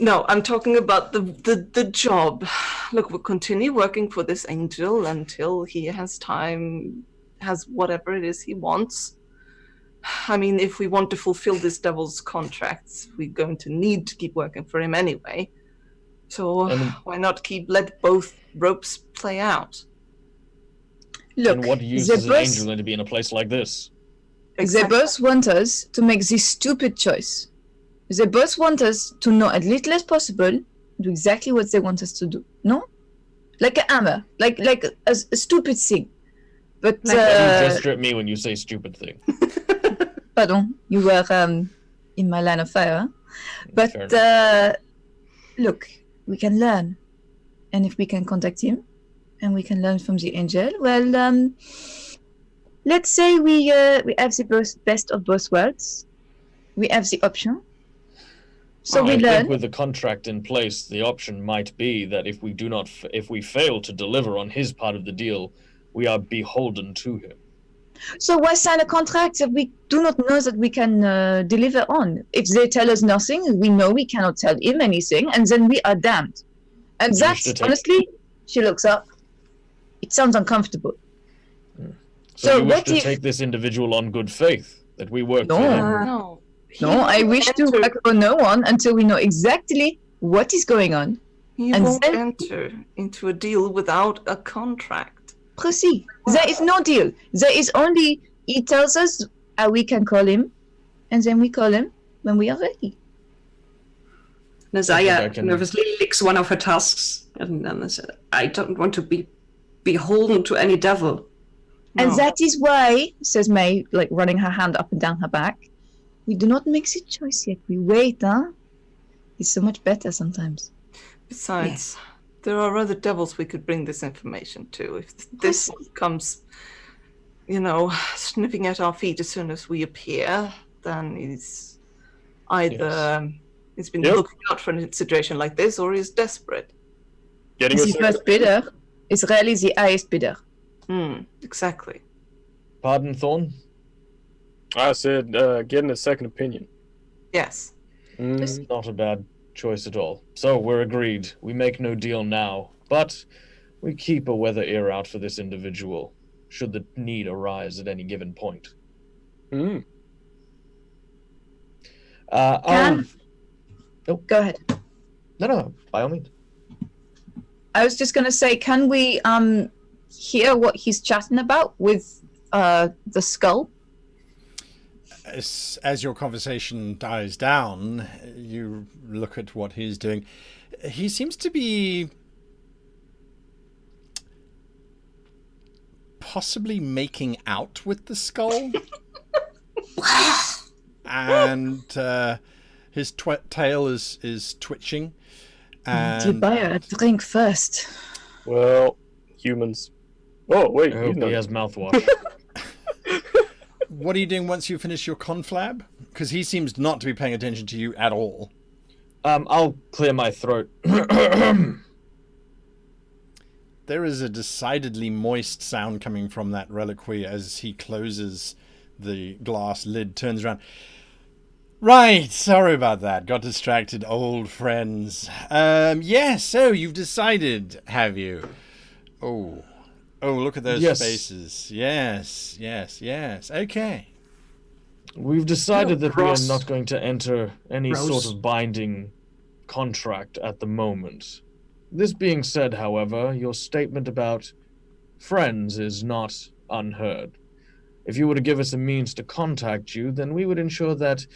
No, I'm talking about the job. Look, we'll continue working for this angel until he has time, has whatever it is he wants. I mean, if we want to fulfill this devil's contracts, we're going to need to keep working for him anyway. So And- why not let both ropes play out? Look, And what use the is an boss, angel to be in a place like this? the boss want us to make this stupid choice. The boss want us to know as little as possible, do exactly what they want us to do. No? Like a hammer, like a stupid thing. But You gesture at me when you say stupid thing. pardon, you were in my line of fire. But Fair look, we can learn, and if we can contact him, and we can learn from the angel, well, let's say we have the best of both worlds. We have the option. So we I learn. think with the contract in place, the option might be that if we do not, if we fail to deliver on his part of the deal, we are beholden to him. So why sign a contract that we do not know that we can deliver on? If they tell us nothing, we know we cannot tell him anything, and then we are damned. And You that's, wish to take- honestly, she looks up. It sounds uncomfortable. So, So you wish what to if- take this individual on good faith that we work No. for him? No. He No, I won't wish to enter- work for no one until we know exactly what is going on. He and won't then- enter into a deal without a contract. Proceed. There is no deal. There is only, he tells us how we can call him, and then we call him when we are ready. I Naziah can- nervously licks one of her tusks and then said, I don't want to be beholden to any devil. And No. that is why, says May, like running her hand up and down her back, we do not make the choice yet. We wait, huh? It's so much better sometimes. Besides, there are other devils we could bring this information to. If this one comes, sniffing at our feet as soon as we appear, then he's either he's been Yep. looking out for a situation like this, or he's desperate. Getting a The second first bidder is rarely the highest bidder. Exactly. Pardon, Thorn? I said getting a second opinion. Yes. Not a bad choice at all. So we're agreed. We make no deal now, but we keep a weather ear out for this individual, should the need arise at any given point. Mm. Go ahead. No, by all means. I was just going to say, can we hear what he's chatting about with the skull? As your conversation dies down, you look at what he's doing. He seems to be possibly making out with the skull. And his tail is twitching. And You buy her a drink first. Well, humans. Oh wait, I hope he has mouthwash. what are you doing once you finish your conflab? Because he seems not to be paying attention to you at all. I'll clear my throat. There is a decidedly moist sound coming from that reliquary as he closes the glass lid, turns around. Right, sorry about that. Got distracted, old friends. Yes, so you've decided, have you? Oh, look at those faces. Yes. Okay. We've decided that we are not going to enter any sort of binding contract at the moment. This being said, however, your statement about friends is not unheard. If you were to give us a means to contact you, then we would ensure that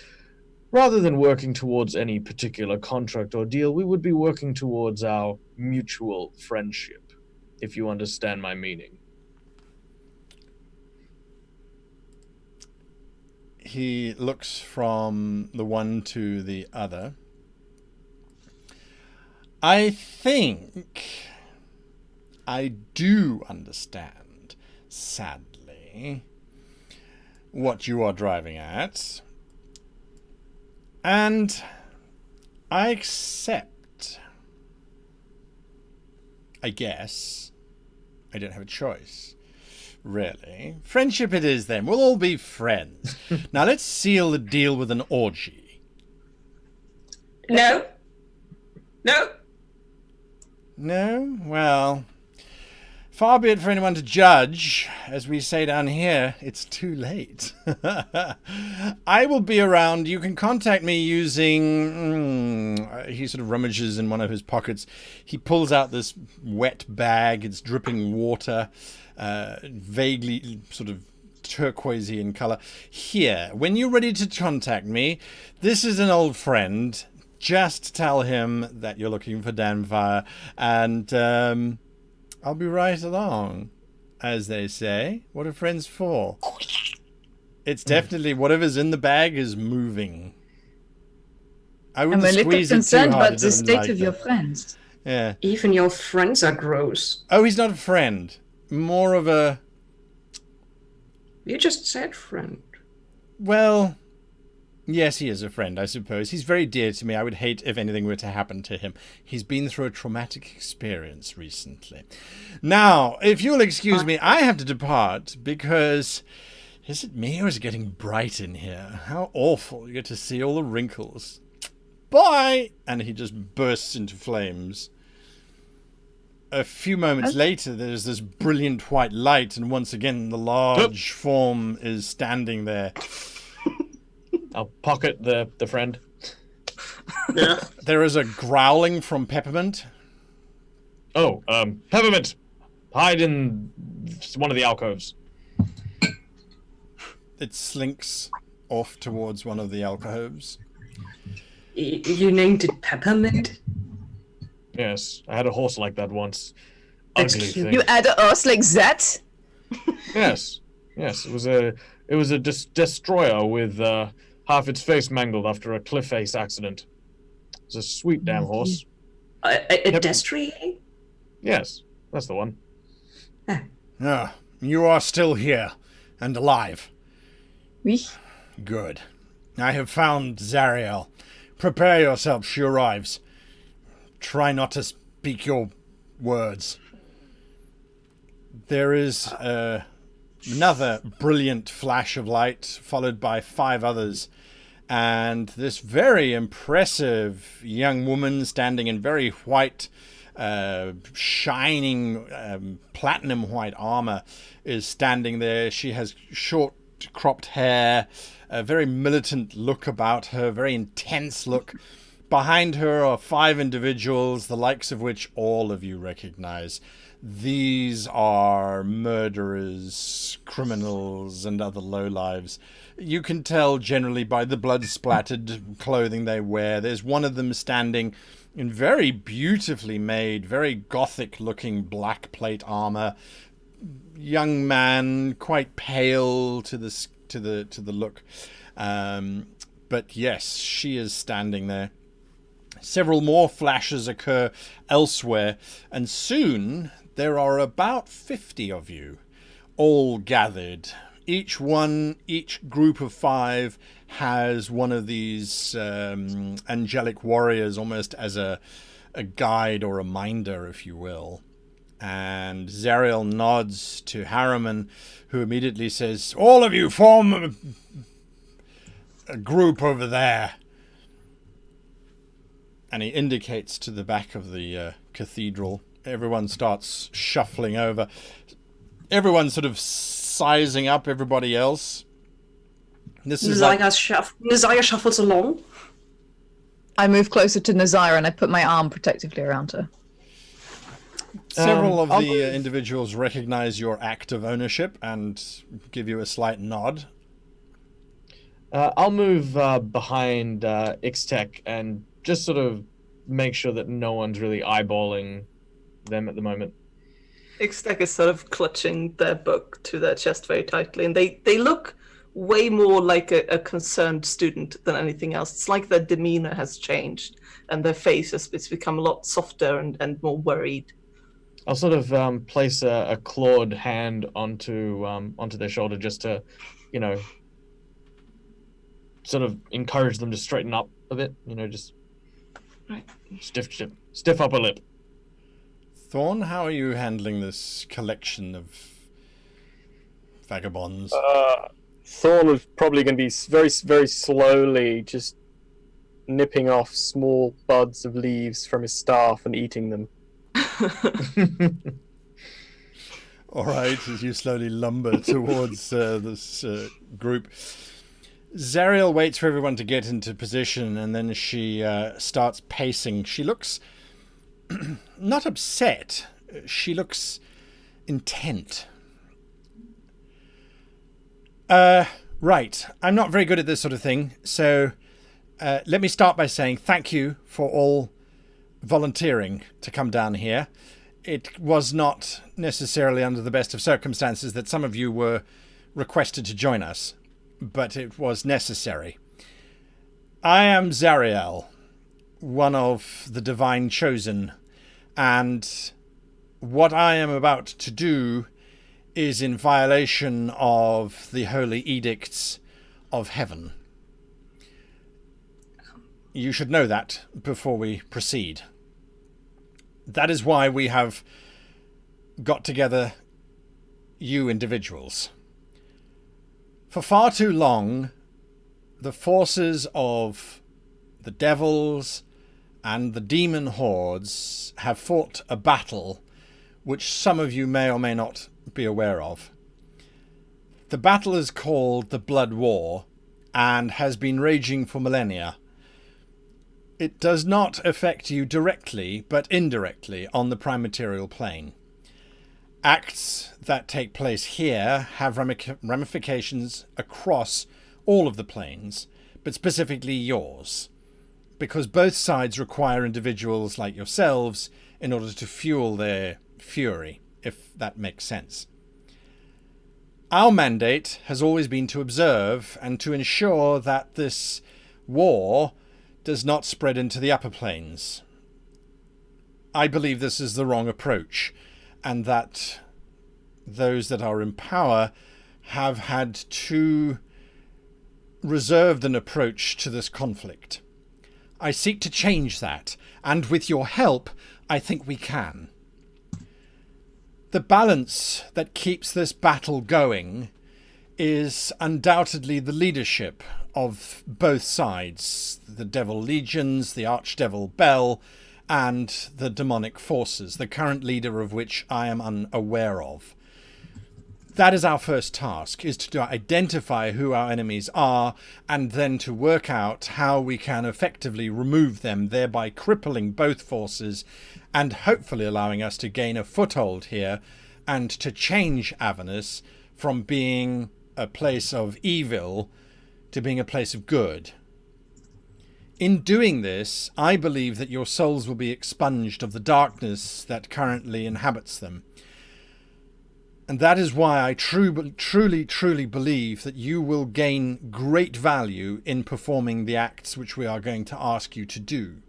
rather than working towards any particular contract or deal, we would be working towards our mutual friendship, if you understand my meaning. He looks from the one to the other. I think I do understand, sadly, what you are driving at. And I accept. I guess. I don't have a choice. Really. Friendship it is then. We'll all be friends. Now let's seal the deal with an orgy. No. No? Well, far be it for anyone to judge. As we say down here, it's too late. I will be around. You can contact me using... he sort of rummages in one of his pockets. He pulls out this wet bag. It's dripping water. Vaguely sort of turquoisey in color. Here, when you're ready to contact me, this is an old friend. Just tell him that you're looking for Danfire, and I'll be right along, as they say. What are friends for? It's definitely whatever's in the bag is moving. I wouldn't I'm a little squeeze it too concerned hard. about the state of your friends. Yeah. Even your friends are gross. Oh, he's not a friend. More of a... You just said friend. Well... Yes, he is a friend, I suppose. He's very dear to me. I would hate if anything were to happen to him. He's been through a traumatic experience recently. Now, if you'll excuse me, I have to depart because... Is it me or is it getting bright in here? How awful. You get to see all the wrinkles. Bye! And he just bursts into flames. A few moments later, there's this brilliant white light, and once again, the large form is standing there. I'll pocket the friend. Yeah. There is a growling from Peppermint. Oh, Peppermint! Hide in one of the alcoves. It slinks off towards one of the alcoves. You named it Peppermint? Yes, I had a horse like that once. That's Ugly cute. thing. You add a horse like that? Yes, it was a destroyer with half its face mangled after a cliff face accident. It was a sweet damn horse. A destrier? Yes, that's the one. Ah, you are still here and alive. Oui. Good. I have found Zariel. Prepare yourself, she arrives. Try not to speak your words. There is another brilliant flash of light, followed by 5 others. And this very impressive young woman standing in very white, shining platinum white armor is standing there. She has short cropped hair, a very militant look about her, very intense look. Behind her are 5 individuals, the likes of which all of you recognize. These are murderers, criminals, and other lowlives. You can tell generally by the blood-splattered clothing they wear. There's one of them standing in very beautifully made, very Gothic-looking black plate armor. Young man, quite pale to the look. But yes, she is standing there. Several more flashes occur elsewhere, and soon there are about 50 of you, all gathered. Each group of 5 has one of these angelic warriors, almost as a guide or a minder, if you will. And Zariel nods to Harriman, who immediately says, "All of you form a group over there." And he indicates to the back of the cathedral. Everyone starts shuffling over. Everyone's sort of sizing up everybody else. This is Nazaya shuffles along. I move closer to Nazira and I put my arm protectively around her. Several of the individuals recognize your act of ownership and give you a slight nod. I'll move behind Ixtech and just sort of make sure that no one's really eyeballing them at the moment. Ixtech is sort of clutching their book to their chest very tightly, and they look way more like a concerned student than anything else. It's like their demeanor has changed, and their face has become a lot softer and more worried. I'll sort of place a clawed hand onto their shoulder just to, sort of encourage them to straighten up a bit. Just right. Stiff upper lip. Thorn, how are you handling this collection of vagabonds? Thorn is probably going to be very, very slowly just nipping off small buds of leaves from his staff and eating them. All right, as you slowly lumber towards this group. Zariel waits for everyone to get into position, and then she starts pacing. She looks not upset. She looks intent. Right. I'm not very good at this sort of thing, so let me start by saying thank you for all volunteering to come down here. It was not necessarily under the best of circumstances that some of you were requested to join us, but it was necessary. I am Zariel, one of the Divine Chosen, and what I am about to do is in violation of the holy edicts of heaven. You should know that before we proceed. That is why we have got together you individuals. For far too long, the forces of the devils and the demon hordes have fought a battle which some of you may or may not be aware of. The battle is called the Blood War and has been raging for millennia. It does not affect you directly, but indirectly on the prime material plane. Acts that take place here have ramifications across all of the planes, but specifically yours, because both sides require individuals like yourselves in order to fuel their fury, if that makes sense. Our mandate has always been to observe and to ensure that this war does not spread into the upper planes. I believe this is the wrong approach, and that those that are in power have had too reserved an approach to this conflict. I seek to change that, and with your help, I think we can. The balance that keeps this battle going is undoubtedly the leadership of both sides, the Devil Legions, the Archdevil Bell, and the demonic forces, the current leader of which I am unaware of. That is our first task, is to identify who our enemies are and then to work out how we can effectively remove them, thereby crippling both forces and hopefully allowing us to gain a foothold here and to change Avernus from being a place of evil to being a place of good. In doing this, I believe that your souls will be expunged of the darkness that currently inhabits them. And that is why I truly believe that you will gain great value in performing the acts which we are going to ask you to do.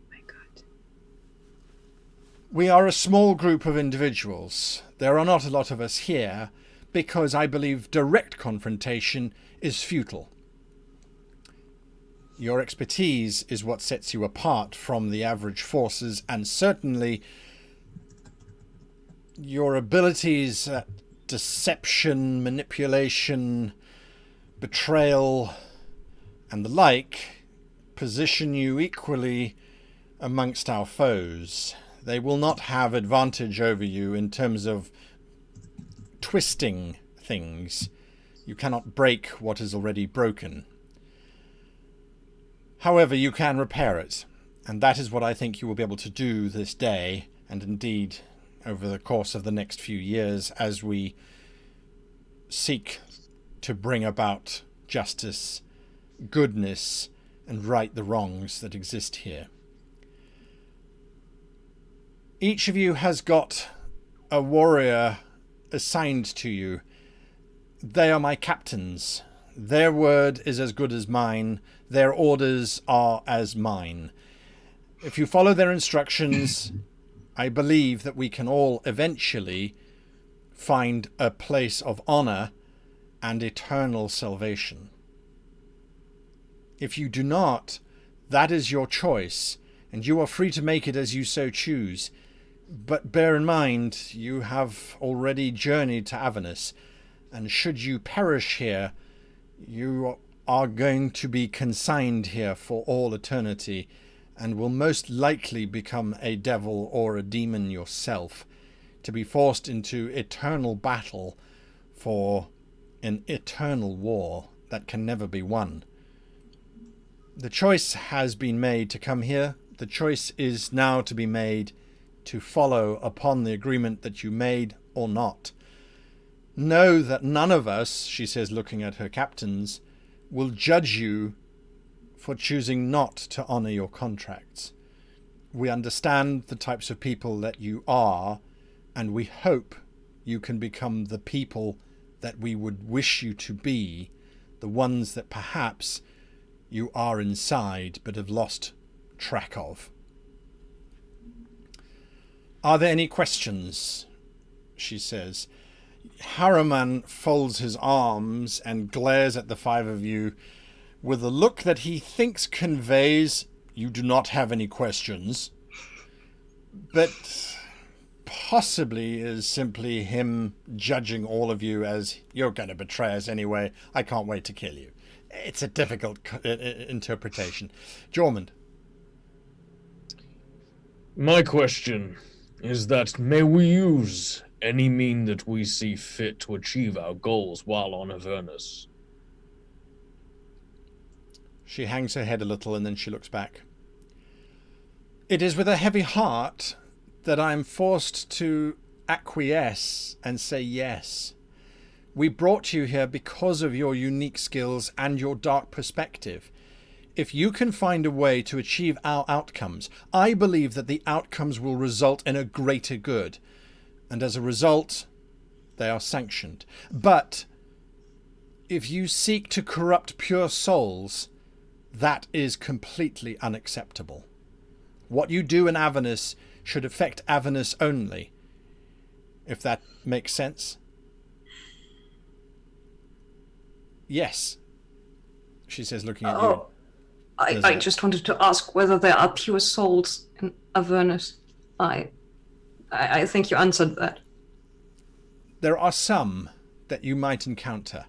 My God. We are a small group of individuals. There are not a lot of us here because I believe direct confrontation is futile. Your expertise is what sets you apart from the average forces, and certainly your abilities at deception, manipulation, betrayal, and the like position you equally amongst our foes. They will not have advantage over you in terms of twisting things. You cannot break what is already broken. However, you can repair it, and that is what I think you will be able to do this day, and indeed over the course of the next few years as we seek to bring about justice, goodness, and right the wrongs that exist here. Each of you has got a warrior assigned to you. They are my captains. Their word is as good as mine. Their orders are as mine. If you follow their instructions, I believe that we can all eventually find a place of honor and eternal salvation. If you do not, that is your choice, and you are free to make it as you so choose. But bear in mind, you have already journeyed to Avernus, and should you perish here, you are going to be consigned here for all eternity, and will most likely become a devil or a demon yourself, to be forced into eternal battle for an eternal war that can never be won. The choice has been made to come here. The choice is now to be made to follow upon the agreement that you made or not. Know that none of us, she says, looking at her captains, will judge you for choosing not to honor your contracts. We understand the types of people that you are, and we hope you can become the people that we would wish you to be, the ones that perhaps you are inside but have lost track of. Are there any questions? She says. Harriman folds his arms and glares at the five of you with a look that he thinks conveys, you do not have any questions, but possibly is simply him judging all of you as, you're going to betray us anyway, I can't wait to kill you. It's a difficult interpretation. Jormund. My question is that may we use any mean that we see fit to achieve our goals while on Avernus? She hangs her head a little and then she looks back. It is with a heavy heart that I am forced to acquiesce and say yes. We brought you here because of your unique skills and your dark perspective. If you can find a way to achieve our outcomes, I believe that the outcomes will result in a greater good. And as a result, they are sanctioned. But if you seek to corrupt pure souls, that is completely unacceptable. What you do in Avernus should affect Avernus only, if that makes sense. Yes, she says, looking at you. I just wanted to ask whether there are pure souls in Avernus. I I think you answered that. There are some that you might encounter.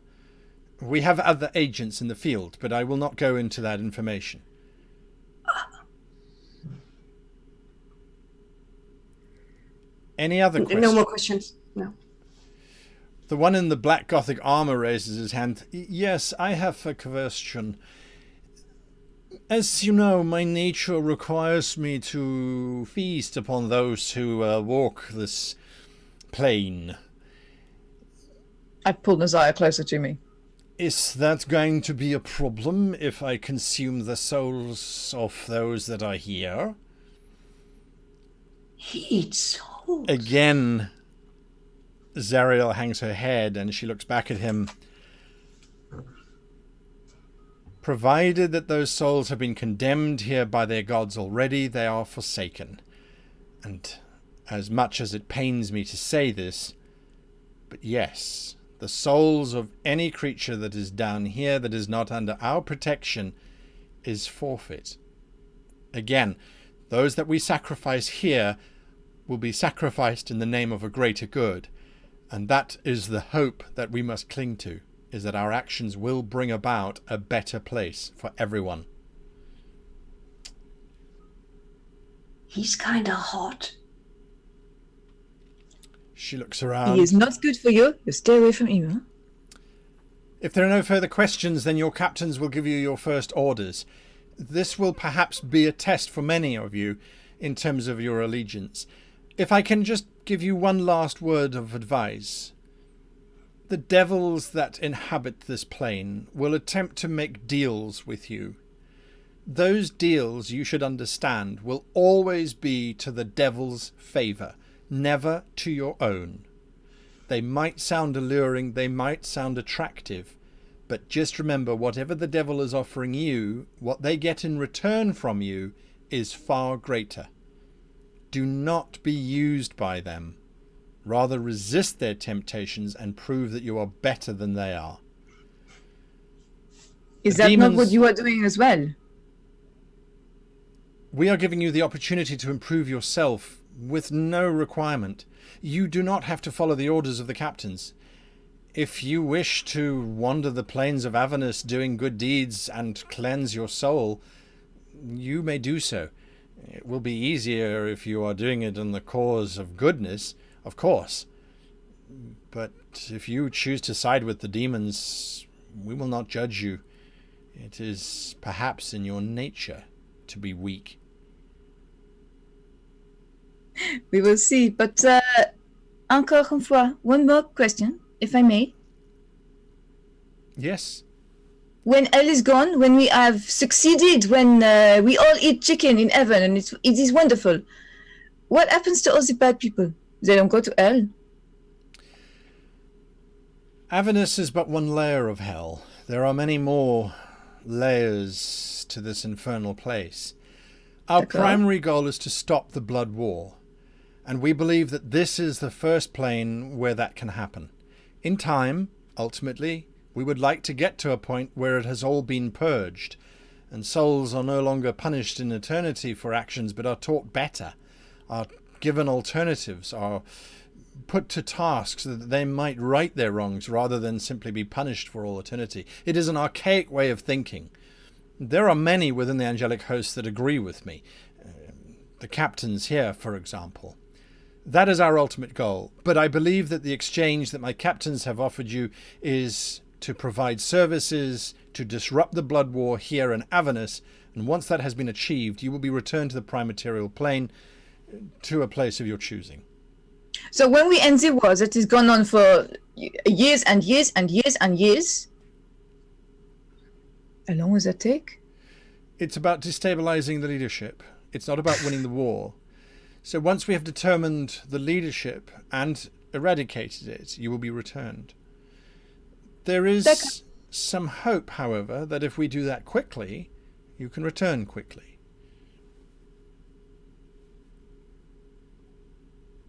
We have other agents in the field, but I will not go into that information. Any other questions? No more questions. No. The one in the black Gothic armor raises his hand. Yes, I have a question. As you know, my nature requires me to feast upon those who walk this plane. I pulled Nazaya closer to me. Is that going to be a problem if I consume the souls of those that are here? He eats souls. Again, Zariel hangs her head and she looks back at him. Provided that those souls have been condemned here by their gods already, they are forsaken. And as much as it pains me to say this, but yes, the souls of any creature that is down here that is not under our protection is forfeit. Again, those that we sacrifice here will be sacrificed in the name of a greater good. And that is the hope that we must cling to, is that our actions will bring about a better place for everyone. He's kind of hot. She looks around. He is not good for you. You stay away from him. Huh? If there are no further questions, then your captains will give you your first orders. This will perhaps be a test for many of you in terms of your allegiance. If I can just give you one last word of advice. The devils that inhabit this plane will attempt to make deals with you. Those deals, you should understand, will always be to the devil's favour, never to your own. They might sound alluring, they might sound attractive, but just remember, whatever the devil is offering you, what they get in return from you is far greater. Do not be used by them. Rather resist their temptations and prove that you are better than they are. Is that not what you are doing as well? We are giving you the opportunity to improve yourself with no requirement. You do not have to follow the orders of the captains. If you wish to wander the plains of Avernus doing good deeds and cleanse your soul, you may do so. It will be easier if you are doing it in the cause of goodness, of course. But if you choose to side with the demons, we will not judge you. It is perhaps in your nature to be weak. We will see. But encore une fois, one more question, if I may. Yes. When hell is gone, when we have succeeded, when we all eat chicken in heaven, and it is wonderful, what happens to all the bad people? They don't go to hell? Avernus is but one layer of hell. There are many more layers to this infernal place. Our primary goal is to stop the blood war, and we believe that this is the first plane where that can happen. In time, ultimately, we would like to get to a point where it has all been purged, and souls are no longer punished in eternity for actions, but are taught better, are given alternatives, are put to tasks so that they might right their wrongs rather than simply be punished for all eternity. It is an archaic way of thinking. There are many within the angelic host that agree with me. The captains here, for example. That is our ultimate goal. But I believe that the exchange that my captains have offered you is to provide services to disrupt the blood war here in Avernus. And once that has been achieved, you will be returned to the prime material plane, to a place of your choosing. So when we end the war that has gone on for years and years and years and years, how long does that take? It's about destabilizing the leadership. It's not about winning the war. So once we have determined the leadership and eradicated it, you will be returned. There is some hope, however, that if we do that quickly, you can return quickly.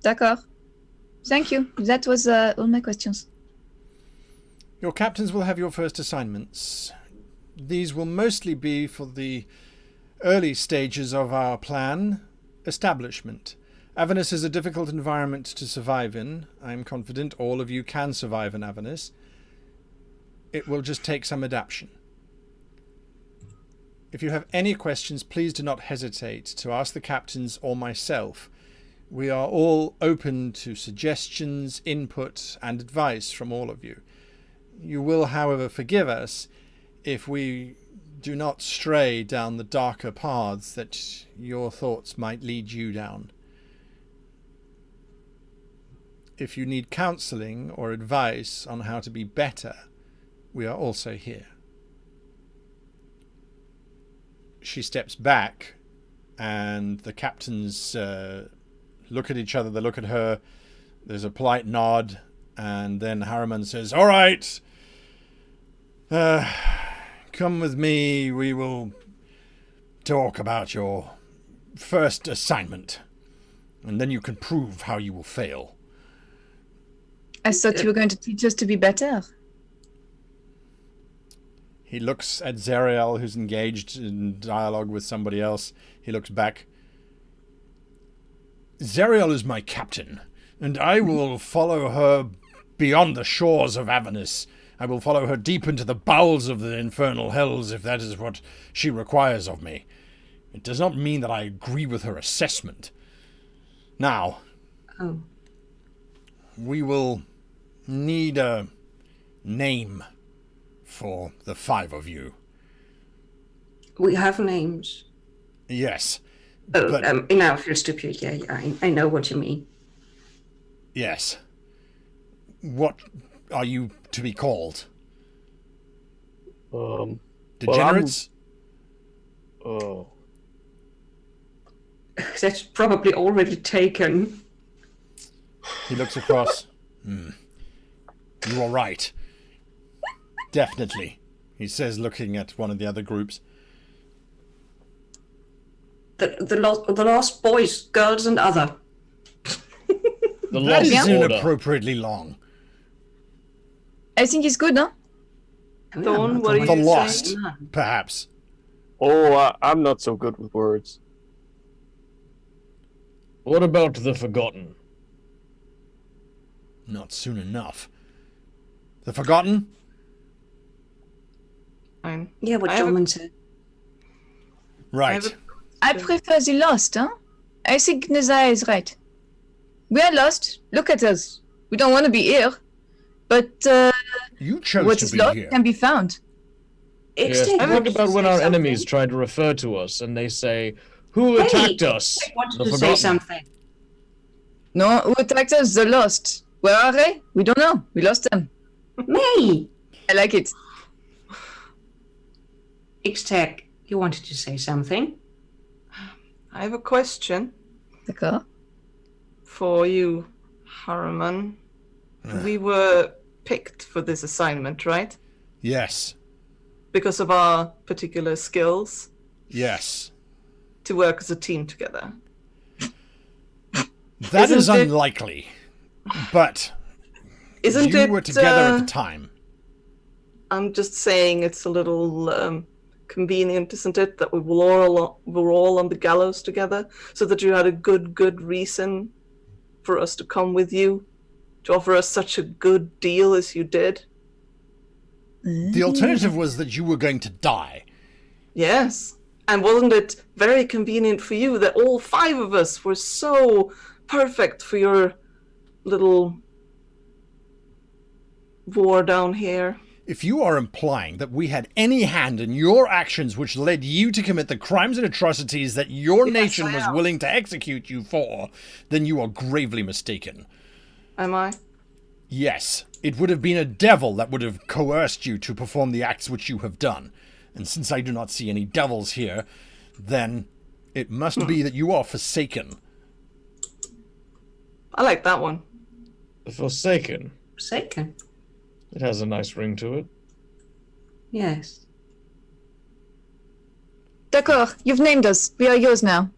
D'accord. Thank you. That was all my questions. Your captains will have your first assignments. These will mostly be for the early stages of our plan, establishment. Avernus is a difficult environment to survive in. I'm confident all of you can survive in Avernus. It will just take some adaptation. If you have any questions, please do not hesitate to ask the captains or myself. We are all open to suggestions, input, and advice from all of you. You will, however, forgive us if we do not stray down the darker paths that your thoughts might lead you down. If you need counseling or advice on how to be better, we are also here. She steps back, and the captains look at each other, they look at her, there's a polite nod, and then Harriman says, "All right, come with me, we will talk about your first assignment, and then you can prove how you will fail." I thought you were going to teach us to be better. He looks at Zariel, who's engaged in dialogue with somebody else. He looks back. "Zariel is my captain, and I will follow her beyond the shores of Avernus. I will follow her deep into the bowels of the infernal hells if that is what she requires of me. It does not mean that I agree with her assessment. Now, we will need a name for the 5 of you." We have names. "Yes." Oh, But- in our first stupid, yeah, I know what you mean. "Yes. What are you to be called? Degenerates?" Oh. That's probably already taken. He looks across. "You are right. Definitely," he says, looking at one of the other groups. The lost boys, girls, and other. The That lost is order. inappropriately long. I think it's good, no? Dawn, what are The you lost, saying? perhaps. Oh, I'm not so good with words. What about the Forgotten? Not soon enough. The Forgotten? Fine. Yeah, what I have a- Jorman said. Right. I prefer the lost, huh? I think Nazaya is right. We are lost. Look at us. We don't want to be here. But You chose what to is be lost here. can be found. Yes, Extend- what about when say our something? enemies try to refer to us and they say, "Who Hey, attacked us?" I wanted The to say Forgotten. something. No, who attacked us? The lost. Where are they? We don't know. We lost them. Me! I like it. X-Tech, you wanted to say something? I have a question D'accord. for you, Harriman. We were picked for this assignment, right? Yes. Because of our particular skills Yes. to work as a team together. That is Isn't it- unlikely. But Isn't you it? were together at the time. I'm just saying it's a little convenient, isn't it, that we were all on the gallows together, so that you had a good reason for us to come with you, to offer us such a good deal as you did. The alternative was that you were going to die. Yes. And wasn't it very convenient for you that all 5 of us were so perfect for your little war down here? If you are implying that we had any hand in your actions which led you to commit the crimes and atrocities that your nation I was am. willing to execute you for, then you are gravely mistaken. Am I? Yes, it would have been a devil that would have coerced you to perform the acts which you have done. And since I do not see any devils here, then it must be that you are forsaken. I like that one. The Forsaken. Forsaken. It has a nice ring to it. Yes. D'accord. You've named us. We are yours now.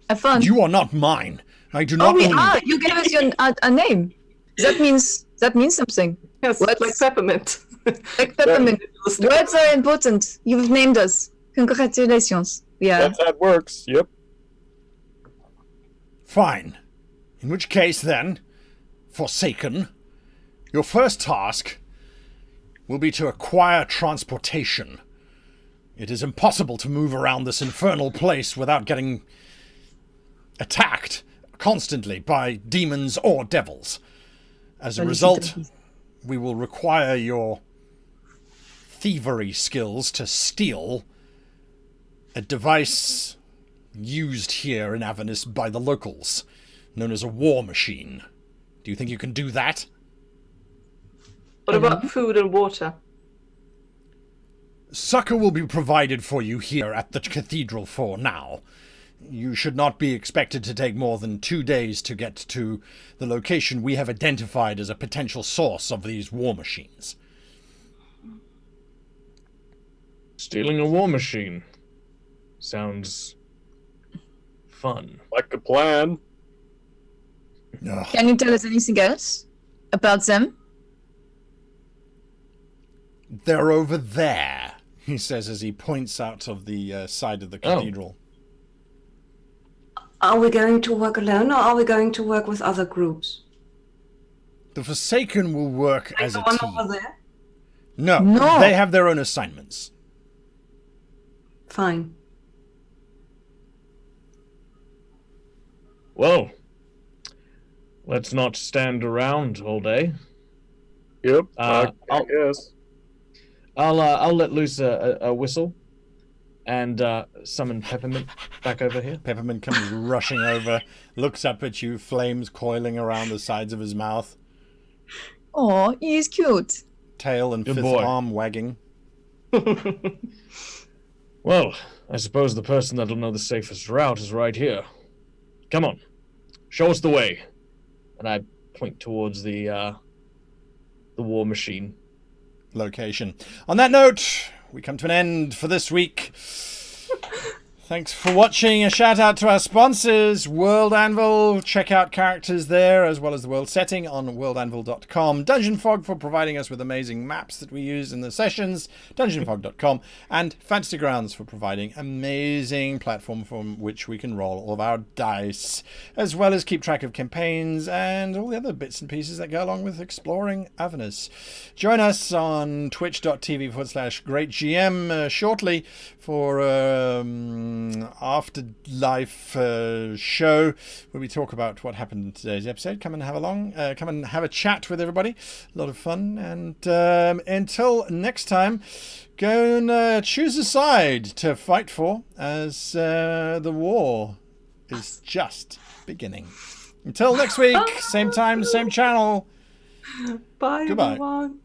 Have fun. You are not mine. I do Oh, not we own are. you. You gave us a name. That means something. Yes, What? like peppermint. Like peppermint. Words are important. You've named us. Congratulations. Yeah. That's how it works. Yep. Fine. In which case, then, Forsaken, your first task will be to acquire transportation. It is impossible to move around this infernal place without getting attacked constantly by demons or devils. As a result, we will require your thievery skills to steal a device used here in Avernus by the locals, known as a war machine. Do you think you can do that? What about food and water? Succor will be provided for you here at the cathedral for now. You should not be expected to take more than 2 days to get to the location we have identified as a potential source of these war machines. Stealing a war machine sounds fun. Like a plan. Ugh. Can you tell us anything else about them? They're over there, he says as he points out of the side of the cathedral. Are we going to work alone or are we going to work with other groups? The Forsaken will work as a the one team. over there? No, they have their own assignments. Fine. Well, let's not stand around all day. Yep. I guess. I'll let loose a whistle and summon Peppermint back over here. Peppermint comes rushing over, looks up at you, flames coiling around the sides of his mouth, Oh, he is cute. tail and Good fifth boy. arm wagging. Well, I suppose the person that'll know the safest route is right here. Come on, show us the way. And I point towards the war machine. Location. On that note, we come to an end for this week. Thanks for watching. A shout out to our sponsors, World Anvil. Check out characters there as well as the world setting on worldanvil.com. Dungeon Fog for providing us with amazing maps that we use in the sessions, dungeonfog.com. And Fantasy Grounds for providing amazing platform from which we can roll all of our dice, as well as keep track of campaigns and all the other bits and pieces that go along with exploring Avernus. Join us on twitch.tv/greatgm shortly for Afterlife show where we talk about what happened in today's episode. Come and have a chat with everybody. A lot of fun. And until next time, go and choose a side to fight for as the war is just beginning. Until next week, same time, same channel. Bye, Goodbye. everyone.